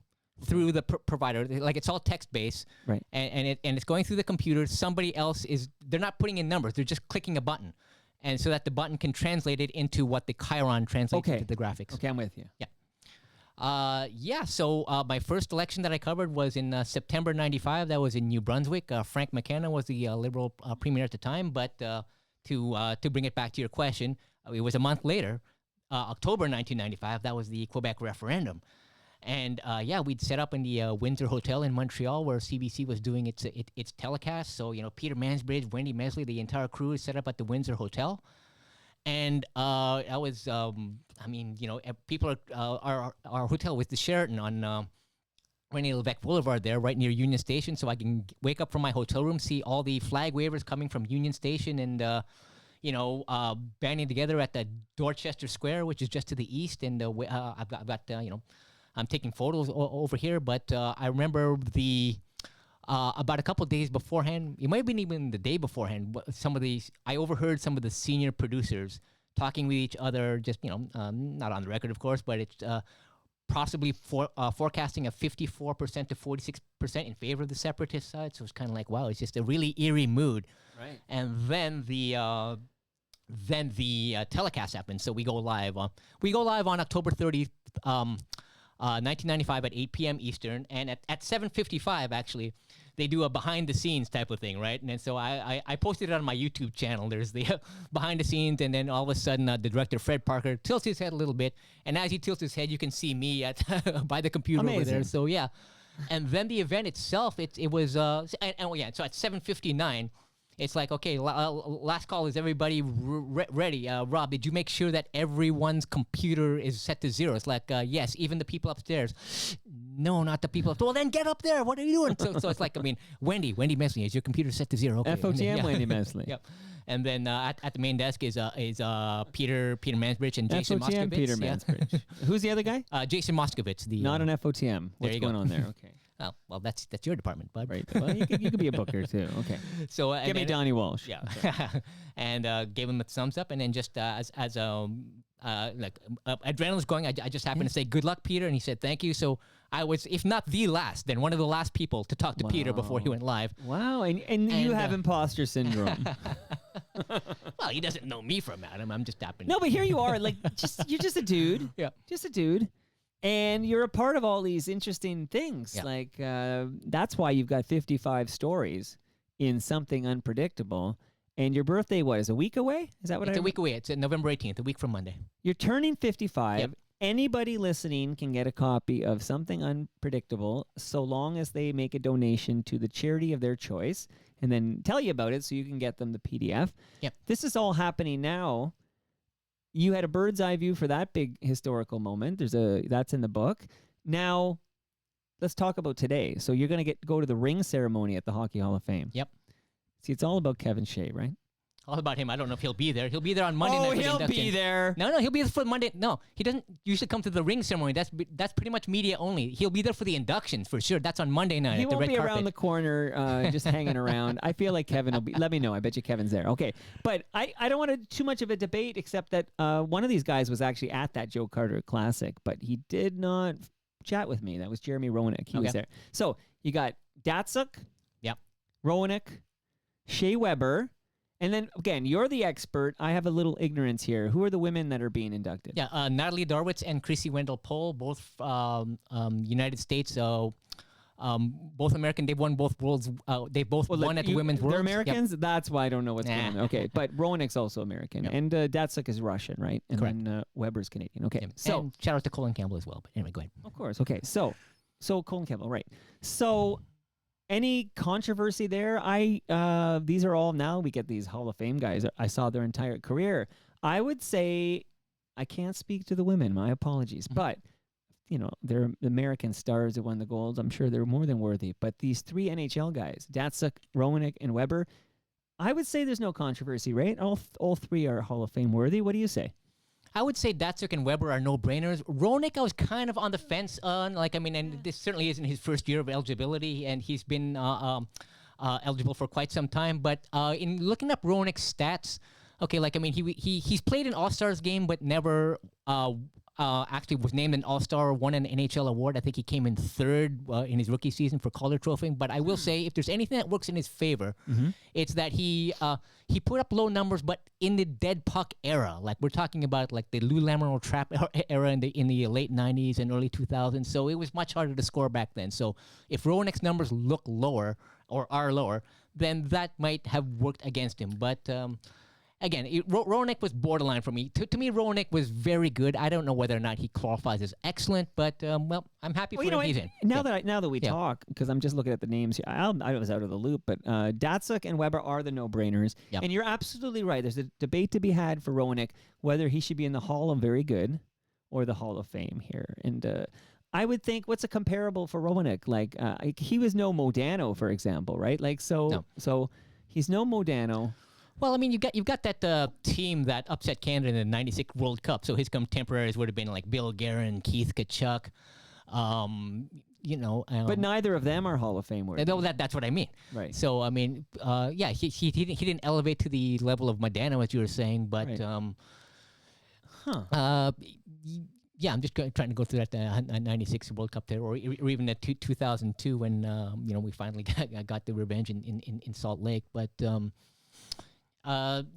through the provider, like it's all text based, right? And it's going through the computer. Somebody else they're not putting in numbers; they're just clicking a button, and so that the button can translate it into what the Chiron translates into the graphics. Okay, I'm with you. Yeah. So my first election that I covered was in September '95. That was in New Brunswick. Frank McKenna was the Liberal premier at the time. But to bring it back to your question, it was a month later, October 1995. That was the Quebec referendum. And we'd set up in the Windsor Hotel in Montreal where CBC was doing its telecast. So, you know, Peter Mansbridge, Wendy Mesley, the entire crew is set up at the Windsor Hotel. And I was, people our hotel was the Sheraton on René Lévesque Boulevard there, right near Union Station. So I can wake up from my hotel room, see all the flag wavers coming from Union Station and, banding together at the Dorchester Square, which is just to the east. And I've got I'm taking photos over here, but I remember about a couple of days beforehand, it might have been even the day beforehand, I overheard some of the senior producers talking with each other, just, not on the record, of course, but it's possibly forecasting a 54% to 46% in favor of the separatist side. So it's kind of like, wow, it's just a really eerie mood. Right. And then the telecast happened. So we go live on October 30th, 1995 at 8 p.m. Eastern, and at 7:55 actually, they do a behind the scenes type of thing, right? And then so I posted it on my YouTube channel. There's the behind the scenes, and then all of a sudden the director Fred Parker tilts his head a little bit, and as he tilts his head, you can see me at by the computer over there. So yeah, and then the event itself, it was so at 7:59. It's like, okay, last call. Is everybody ready? Rob, did you make sure that everyone's computer is set to zero? It's like, yes, even the people upstairs. No, not the people upstairs. Well, then get up there. What are you doing? So it's like, I mean, Wendy Mesley, is your computer set to zero? Okay. FOTM Wendy Mesley. Yep. And then at the main desk is Peter Mansbridge and Jason FOTM Moskovitz. Peter Mansbridge. Who's the other guy? Jason Moskovitz. Not an FOTM. What's going on there? Okay. Oh, well, that's your department, bud. Right. Well, you could be a booker too. Okay. So give me Donnie Walsh. Yeah. And gave him a thumbs up, and then just adrenaline's going. I just happened to say good luck, Peter, and he said thank you. So I was, if not the last, then one of the last people to talk to Peter before he went live. Wow. And you have imposter syndrome. Well, he doesn't know me from Adam. I'm just happening. No, but here you are. Like, you're just a dude. Yeah. Just a dude. And you're a part of all these interesting things. Yeah. Like, that's why you've got 55 stories in Something Unpredictable. And your birthday, what, is a week away? Is that what It's a week away. It's November 18th, a week from Monday. You're turning 55. Yep. Anybody listening can get a copy of Something Unpredictable so long as they make a donation to the charity of their choice and then tell you about it so you can get them the PDF. Yep. This is all happening now. You had a bird's eye view for that big historical moment. That's in the book. Now, let's talk about today. So you're going to go to the ring ceremony at the Hockey Hall of Fame. Yep. See, it's all about Kevin Shea, right? All about him. I don't know if he'll be there. He'll be there on Monday night for the induction. He'll be there. No, he'll be there for Monday. No, he doesn't usually come to the ring ceremony. That's pretty much media only. He'll be there for the inductions for sure. That's on Monday night. He at the won't red be carpet. around the corner, just hanging around. I feel like Kevin will be. Let me know. I bet you Kevin's there. Okay, but I don't want too much of a debate, except that one of these guys was actually at that Joe Carter Classic, but he did not chat with me. That was Jeremy Roenick. He was there. So you got Datsuk, Yep, Roenick, Shea Weber. And then, again, you're the expert. I have a little ignorance here. Who are the women that are being inducted? Yeah, Natalie Darwitz and Chrissy Wendell Pohl, both United States, both American. They've won both worlds. They both won at the Women's Worlds. They're Americans? Yep. That's why I don't know what's going on. Okay, but Roenick's also American. Yep. And Datsuk is Russian, right? And Correct. then Weber's Canadian. Okay, Yep. so... And shout out to Colin Campbell as well. But anyway, go ahead. Of course. Okay, so Colin Campbell, right. So... Any controversy there? These are all now we get these Hall of Fame guys. I saw their entire career. I would say I can't speak to the women. My apologies. But they're American stars that won the golds. I'm sure they're more than worthy. But these three NHL guys, Datsuk, Roenick, and Weber, I would say there's no controversy, right? All three are Hall of Fame worthy. What do you say? I would say Datsuk and Weber are no-brainers. Roenick, I was kind of on the fence on. And this certainly isn't his first year of eligibility, and he's been eligible for quite some time. But in looking up Roenick's stats, he's played an All-Stars game, but never actually was named an All-Star, won an NHL award. I think he came in third in his rookie season for Calder Trophy. But I will say, if there's anything that works in his favor, it's that he put up low numbers, but in the dead puck era. Like, we're talking about like the Lou Lamoriello trap era in the late 90s and early 2000s. So it was much harder to score back then. So if Roenick's numbers look lower or are lower, then that might have worked against him. But again, Roenick was borderline for me. To me, Roenick was very good. I don't know whether or not he qualifies as excellent, but I'm happy for him. He's in. Now that we talk, because I'm just looking at the names here, I was out of the loop, but Datsuk and Weber are the no-brainers. Yep. And you're absolutely right. There's a debate to be had for Roenick, whether he should be in the Hall of Very Good or the Hall of Fame here. And I would think, what's a comparable for Roenick? Like, he was no Modano, for example, right? Like, so he's no Modano. Well, I mean, you've got that team that upset Canada in the '96 World Cup. So his contemporaries would have been like Bill Guerin, Keith Tkachuk, but neither of them are Hall of Fame worthy. That's what I mean. Right. So I mean, he didn't elevate to the level of Modano, as you were saying, but right. I'm just trying to go through that '96 World Cup there, or even that 2002 when we finally got the revenge in Salt Lake, but. I'm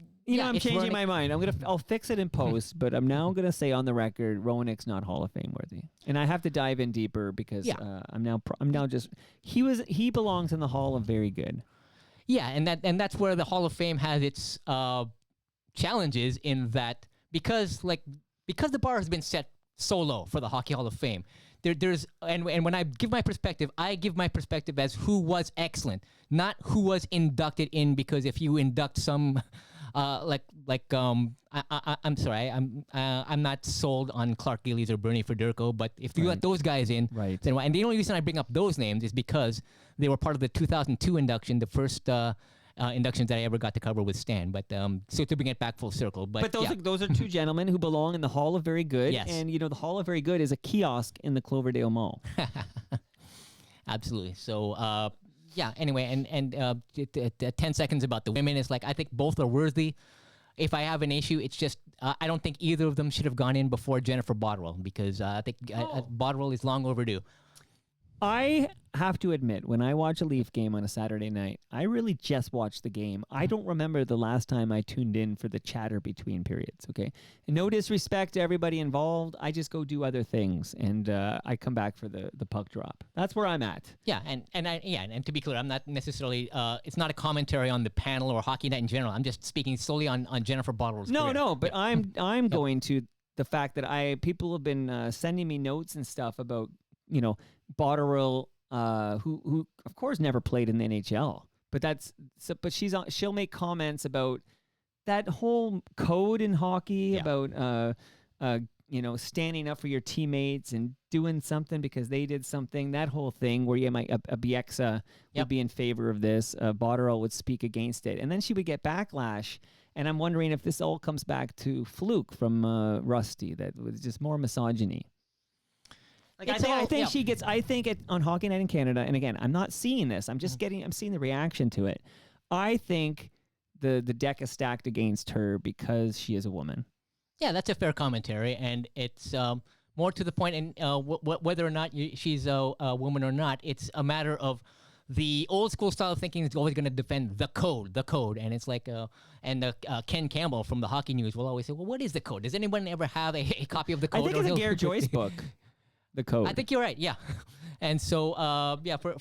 changing my mind. I'll fix it in post, but I'm now gonna say on the record, Roenick's not Hall of Fame worthy, and I have to dive in deeper because I'm now just he belongs in the Hall of Very Good. Yeah, and that's where the Hall of Fame has its challenges in that because the bar has been set so low for the Hockey Hall of Fame. There's when I give my perspective as who was excellent, not who was inducted in. Because if you induct some, I'm sorry, I'm not sold on Clark Gillies or Bernie Federko, but if you let those guys in, right? Then and the only reason I bring up those names is because they were part of the 2002 induction, the first. Inductions that I ever got to cover with Stan, but so to bring it back full circle. But those are two gentlemen who belong in the Hall of Very Good. Yes. And the Hall of Very Good is a kiosk in the Cloverdale Mall. Absolutely. So anyway, and 10 seconds about the women is like I think both are worthy. If I have an issue, it's just I don't think either of them should have gone in before Jennifer Botterill because I think Botterill is long overdue. I have to admit, when I watch a Leaf game on a Saturday night, I really just watch the game. I don't remember the last time I tuned in for the chatter between periods, okay? And no disrespect to everybody involved. I just go do other things, and I come back for the puck drop. That's where I'm at. Yeah, and to be clear, I'm not necessarily, it's not a commentary on the panel or Hockey Night in general. I'm just speaking solely on Jennifer Botterill's career. No, but I'm going to the fact that people have been sending me notes and stuff about, Botterill, who of course never played in the NHL, but she'll make comments about that whole code in hockey about standing up for your teammates and doing something because they did something. That whole thing where a Bieksa would be in favor of this, Botterill would speak against it, and then she would get backlash. And I'm wondering if this all comes back to Fluke from Rusty, that was just more misogyny. I think she gets. I think on Hockey Night in Canada, and again, I'm not seeing this. I'm just I'm seeing the reaction to it. I think the deck is stacked against her because she is a woman. Yeah, that's a fair commentary, and it's more to the point. And whether or not she's a woman or not, it's a matter of the old school style of thinking is always going to defend the code, and it's like, Ken Campbell from the Hockey News will always say, "Well, what is the code? Does anyone ever have a copy of the code?" I think it's a Garrett Joyce book. The code. I think you're right. Yeah, and so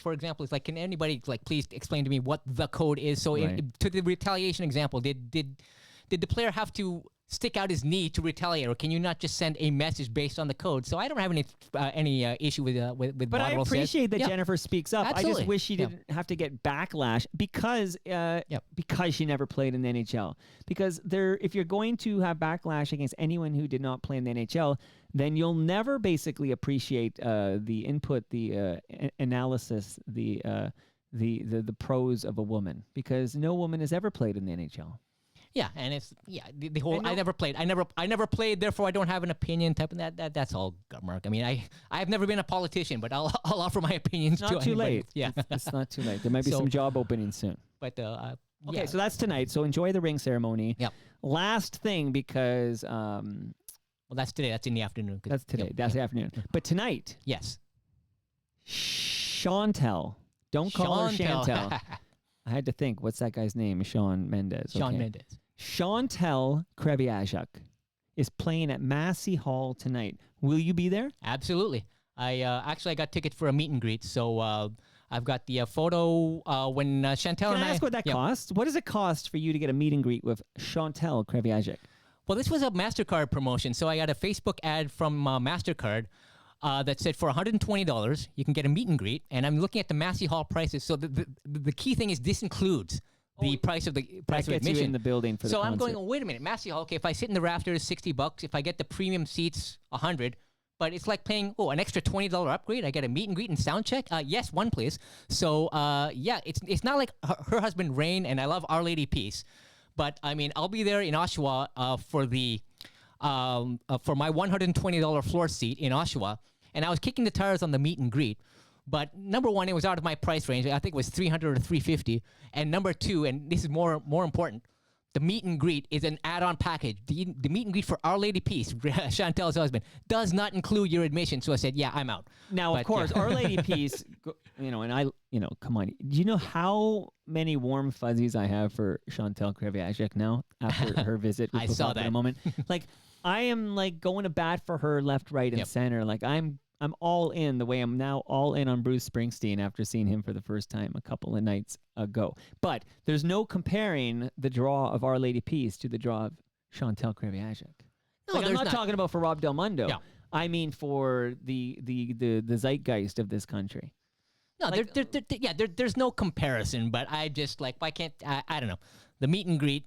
for example, it's like, can anybody please explain to me what the code is? So to the retaliation example, did the player have to stick out his knee to retaliate, or can you not just send a message based on the code? So I don't have any issue with But I Botterill says. appreciate that Yeah. Jennifer speaks up. I Absolutely. just wish she didn't have to get backlash because she never played in the NHL. Because if you're going to have backlash against anyone who did not play in the NHL, then you'll never basically appreciate the input, the analysis, the pros of a woman, because no woman has ever played in the NHL. Yeah, and it's the whole I never played, therefore I don't have an opinion type of that's all Mark. I mean, I've never been a politician, but I'll offer my opinions to Not too anybody. late. Yeah. It's not too late. There might be So- some job openings soon. But Okay, so that's tonight. So enjoy the ring ceremony. Yep. Last thing, because well, that's today. That's in the afternoon. that's today. Yep, That's yep. the afternoon. But tonight, Yes. Chantel. Don't call her Chantel. I had to think. What's that guy's name? Shawn Mendes. Shawn Okay. Mendes. Chantel Kreviazuk is playing at Massey Hall tonight. Will you be there? Absolutely. I got tickets for a meet and greet, so I've got the photo when Chantel Can and I ask what that yeah. costs? What does it cost for you to get a meet and greet with Chantel Kreviazuk? Well, this was a MasterCard promotion, so I got a Facebook ad from MasterCard that said for $120 you can get a meet and greet, and I'm looking at the Massey Hall prices. So the key thing is this includes the price of That admission. gets you in the building for the So I'm concert. going, oh, wait a minute, Massey Hall. Okay, if I sit in the rafters, $60. If I get the premium seats, $100. But it's like paying an extra $20 upgrade. I get a meet and greet and sound check. Yes, one place. So it's not like her husband Rain, and I love Our Lady Peace, but I mean I'll be there in Oshawa for my $120 floor seat in Oshawa, and I was kicking the tires on the meet and greet. But number one, it was out of my price range. I think it was $300 or $350. And number two, and this is more important, the meet and greet is an add-on package. The meet and greet for Our Lady Peace, Chantel's husband, does not include your admission. So I said, yeah, I'm out. Now, of But, course, yeah. Our Lady Peace, come on. Do you know how many warm fuzzies I have for Chantel Kreviazuk now after her visit? Which I we'll saw talk in a that. moment. Like, I am like going to bat for her left, right, and Yep. center. Like, I'm all in the way I'm now all in on Bruce Springsteen after seeing him for the first time a couple of nights ago. But there's no comparing the draw of Our Lady Peace to the draw of Chantel Kreviazuk. No, Like, I'm there's not talking about for Rob Del Mundo. Yeah. I mean for the zeitgeist of this country. No, there's no comparison, but I just like, why can't, I don't know, the meet and greet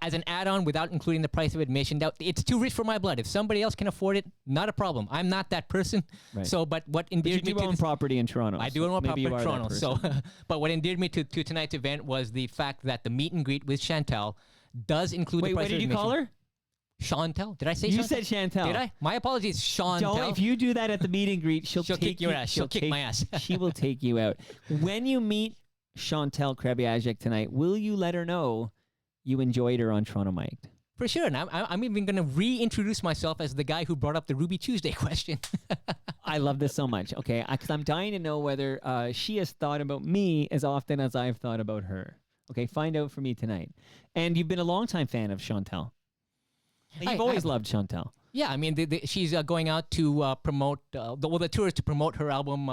as an add-on without including the price of admission, it's too rich for my blood. If somebody else can afford it, not a problem. I'm not that person. Right. So, but what But you endeared me do to own this, property in Toronto. I do so own maybe property you in are that Toronto. So, person. but what endeared me to tonight's event was the fact that the meet and greet with Chantel does include Wait, the price what did of you admission. call her? Chantel? Did I say You Chantel? said Chantel. Did I? My apologies, Chantel. Don't. If you do that at the meet and greet, she'll She'll take kick your ass. She'll kick my ass. She will take you out. When you meet Chantel Kreviazuk tonight, will you let her know you enjoyed her on Toronto Mic'd? For sure, and I'm even going to reintroduce myself as the guy who brought up the Ruby Tuesday question. I love this so much. Okay, because I'm dying to know whether she has thought about me as often as I've thought about her. Okay, find out for me tonight. And you've been a longtime fan of Chantel. You've always loved Chantel. Yeah, I mean, she's going out to promote, the tour is to promote her album,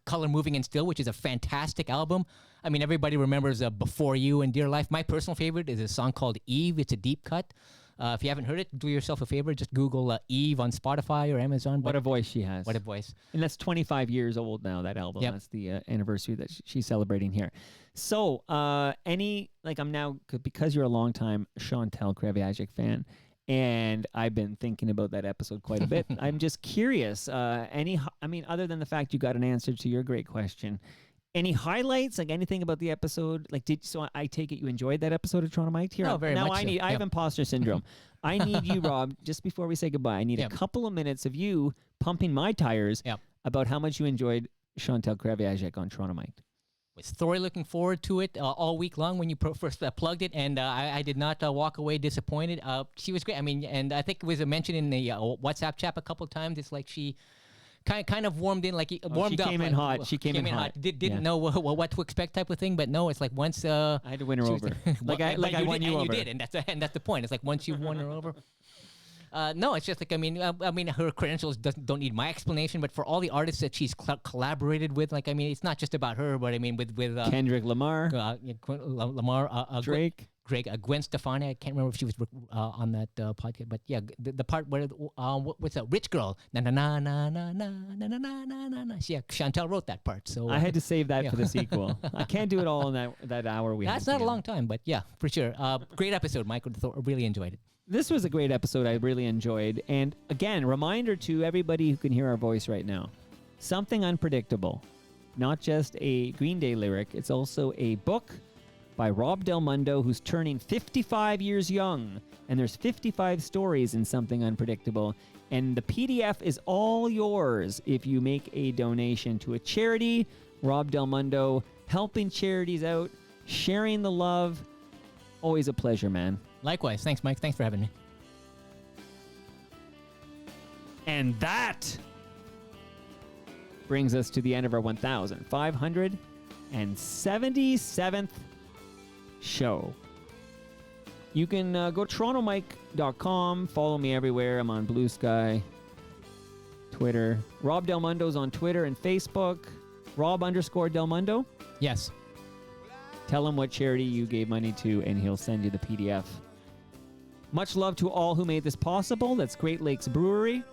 Color Moving and Still, which is a fantastic album. I mean, everybody remembers Before You and Dear Life. My personal favorite is a song called Eve. It's a deep cut. If you haven't heard it, do yourself a favor. Just Google Eve on Spotify or Amazon. What a voice she has. What a voice. And that's 25 years old now, that album. Yep. That's the anniversary that she's celebrating here. So, I'm now, because you're a longtime Chantel Kreviazuk fan, and I've been thinking about that episode quite a bit. I'm just curious, other than the fact you got an answer to your great question, any highlights, like anything about the episode? So I take it you enjoyed that episode of Toronto Mic'd here? Oh, very now much so. I have Yep. imposter syndrome. I need you, Rob, just before we say goodbye, I need Yep. a couple of minutes of you pumping my tires Yep. about how much you enjoyed Chantel Kreviazuk on Toronto Mic'd. Was thoroughly looking forward to it all week long when you first plugged it, and I did not walk away disappointed. She was great. I mean, and I think it was mentioned in the WhatsApp chat a couple of times. It's like she kind of warmed in, warmed up. came in hot. She came in hot. Didn't Yeah. know what to expect type of thing, but no, it's like once I had to win her she was over. Well, I won you over. You did, and that's the point. It's like once you won her over. No, it's just like I mean, her credentials don't need my explanation, but for all the artists that she's collaborated with, like I mean, it's not just about her, but I mean with Kendrick Lamar, Lamar, Drake. Greg, Gwen Stefani. I can't remember if she was on that podcast, but yeah, the part where what's that? Rich girl. Na na na na na na na na na na na na. Yeah, Chantel wrote that part. So I had to save that yeah. for the sequel. I can't do it all in that hour we had. That's not a together. long time, but yeah, for sure. Great episode, Mike. Really enjoyed it. This was a great episode. I really enjoyed. And again, reminder to everybody who can hear our voice right now. Something Unpredictable. Not just a Green Day lyric. It's also a book by Rob Del Mundo, who's turning 55 years young. And there's 55 stories in Something Unpredictable. And the PDF is all yours if you make a donation to a charity. Rob Del Mundo, helping charities out, sharing the love. Always a pleasure, man. Likewise. Thanks, Mike. Thanks for having me. And that brings us to the end of our 1,577th show. You can go to torontomike.com. Follow me everywhere. I'm on Blue Sky, Twitter. Rob Del Mundo's on Twitter and Facebook. Rob_Del Mundo. Yes. Tell him what charity you gave money to, and he'll send you the PDF. Much love to all who made this possible. That's Great Lakes Brewery,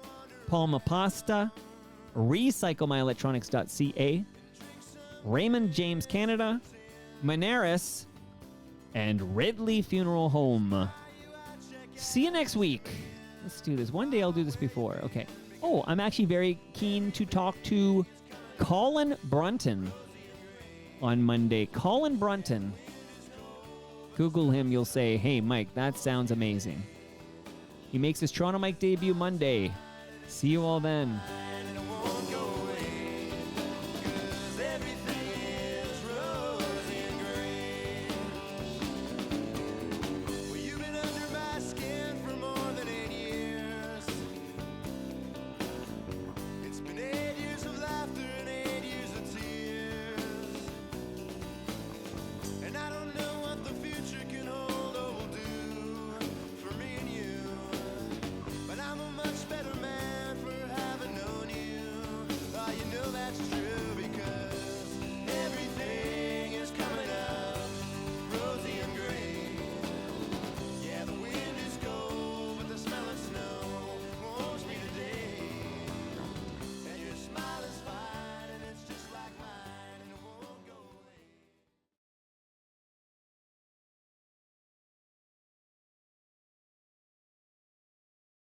Palma Pasta, RecycleMyElectronics.ca, Raymond James Canada, Moneris, and Ridley Funeral Home. See you next week. Let's do this. One day I'll do this before. Okay. Oh, I'm actually very keen to talk to Colin Brunton on Monday. Colin Brunton. Google him. You'll say, hey, Mike, that sounds amazing. He makes his Toronto Mike debut Monday. See you all then.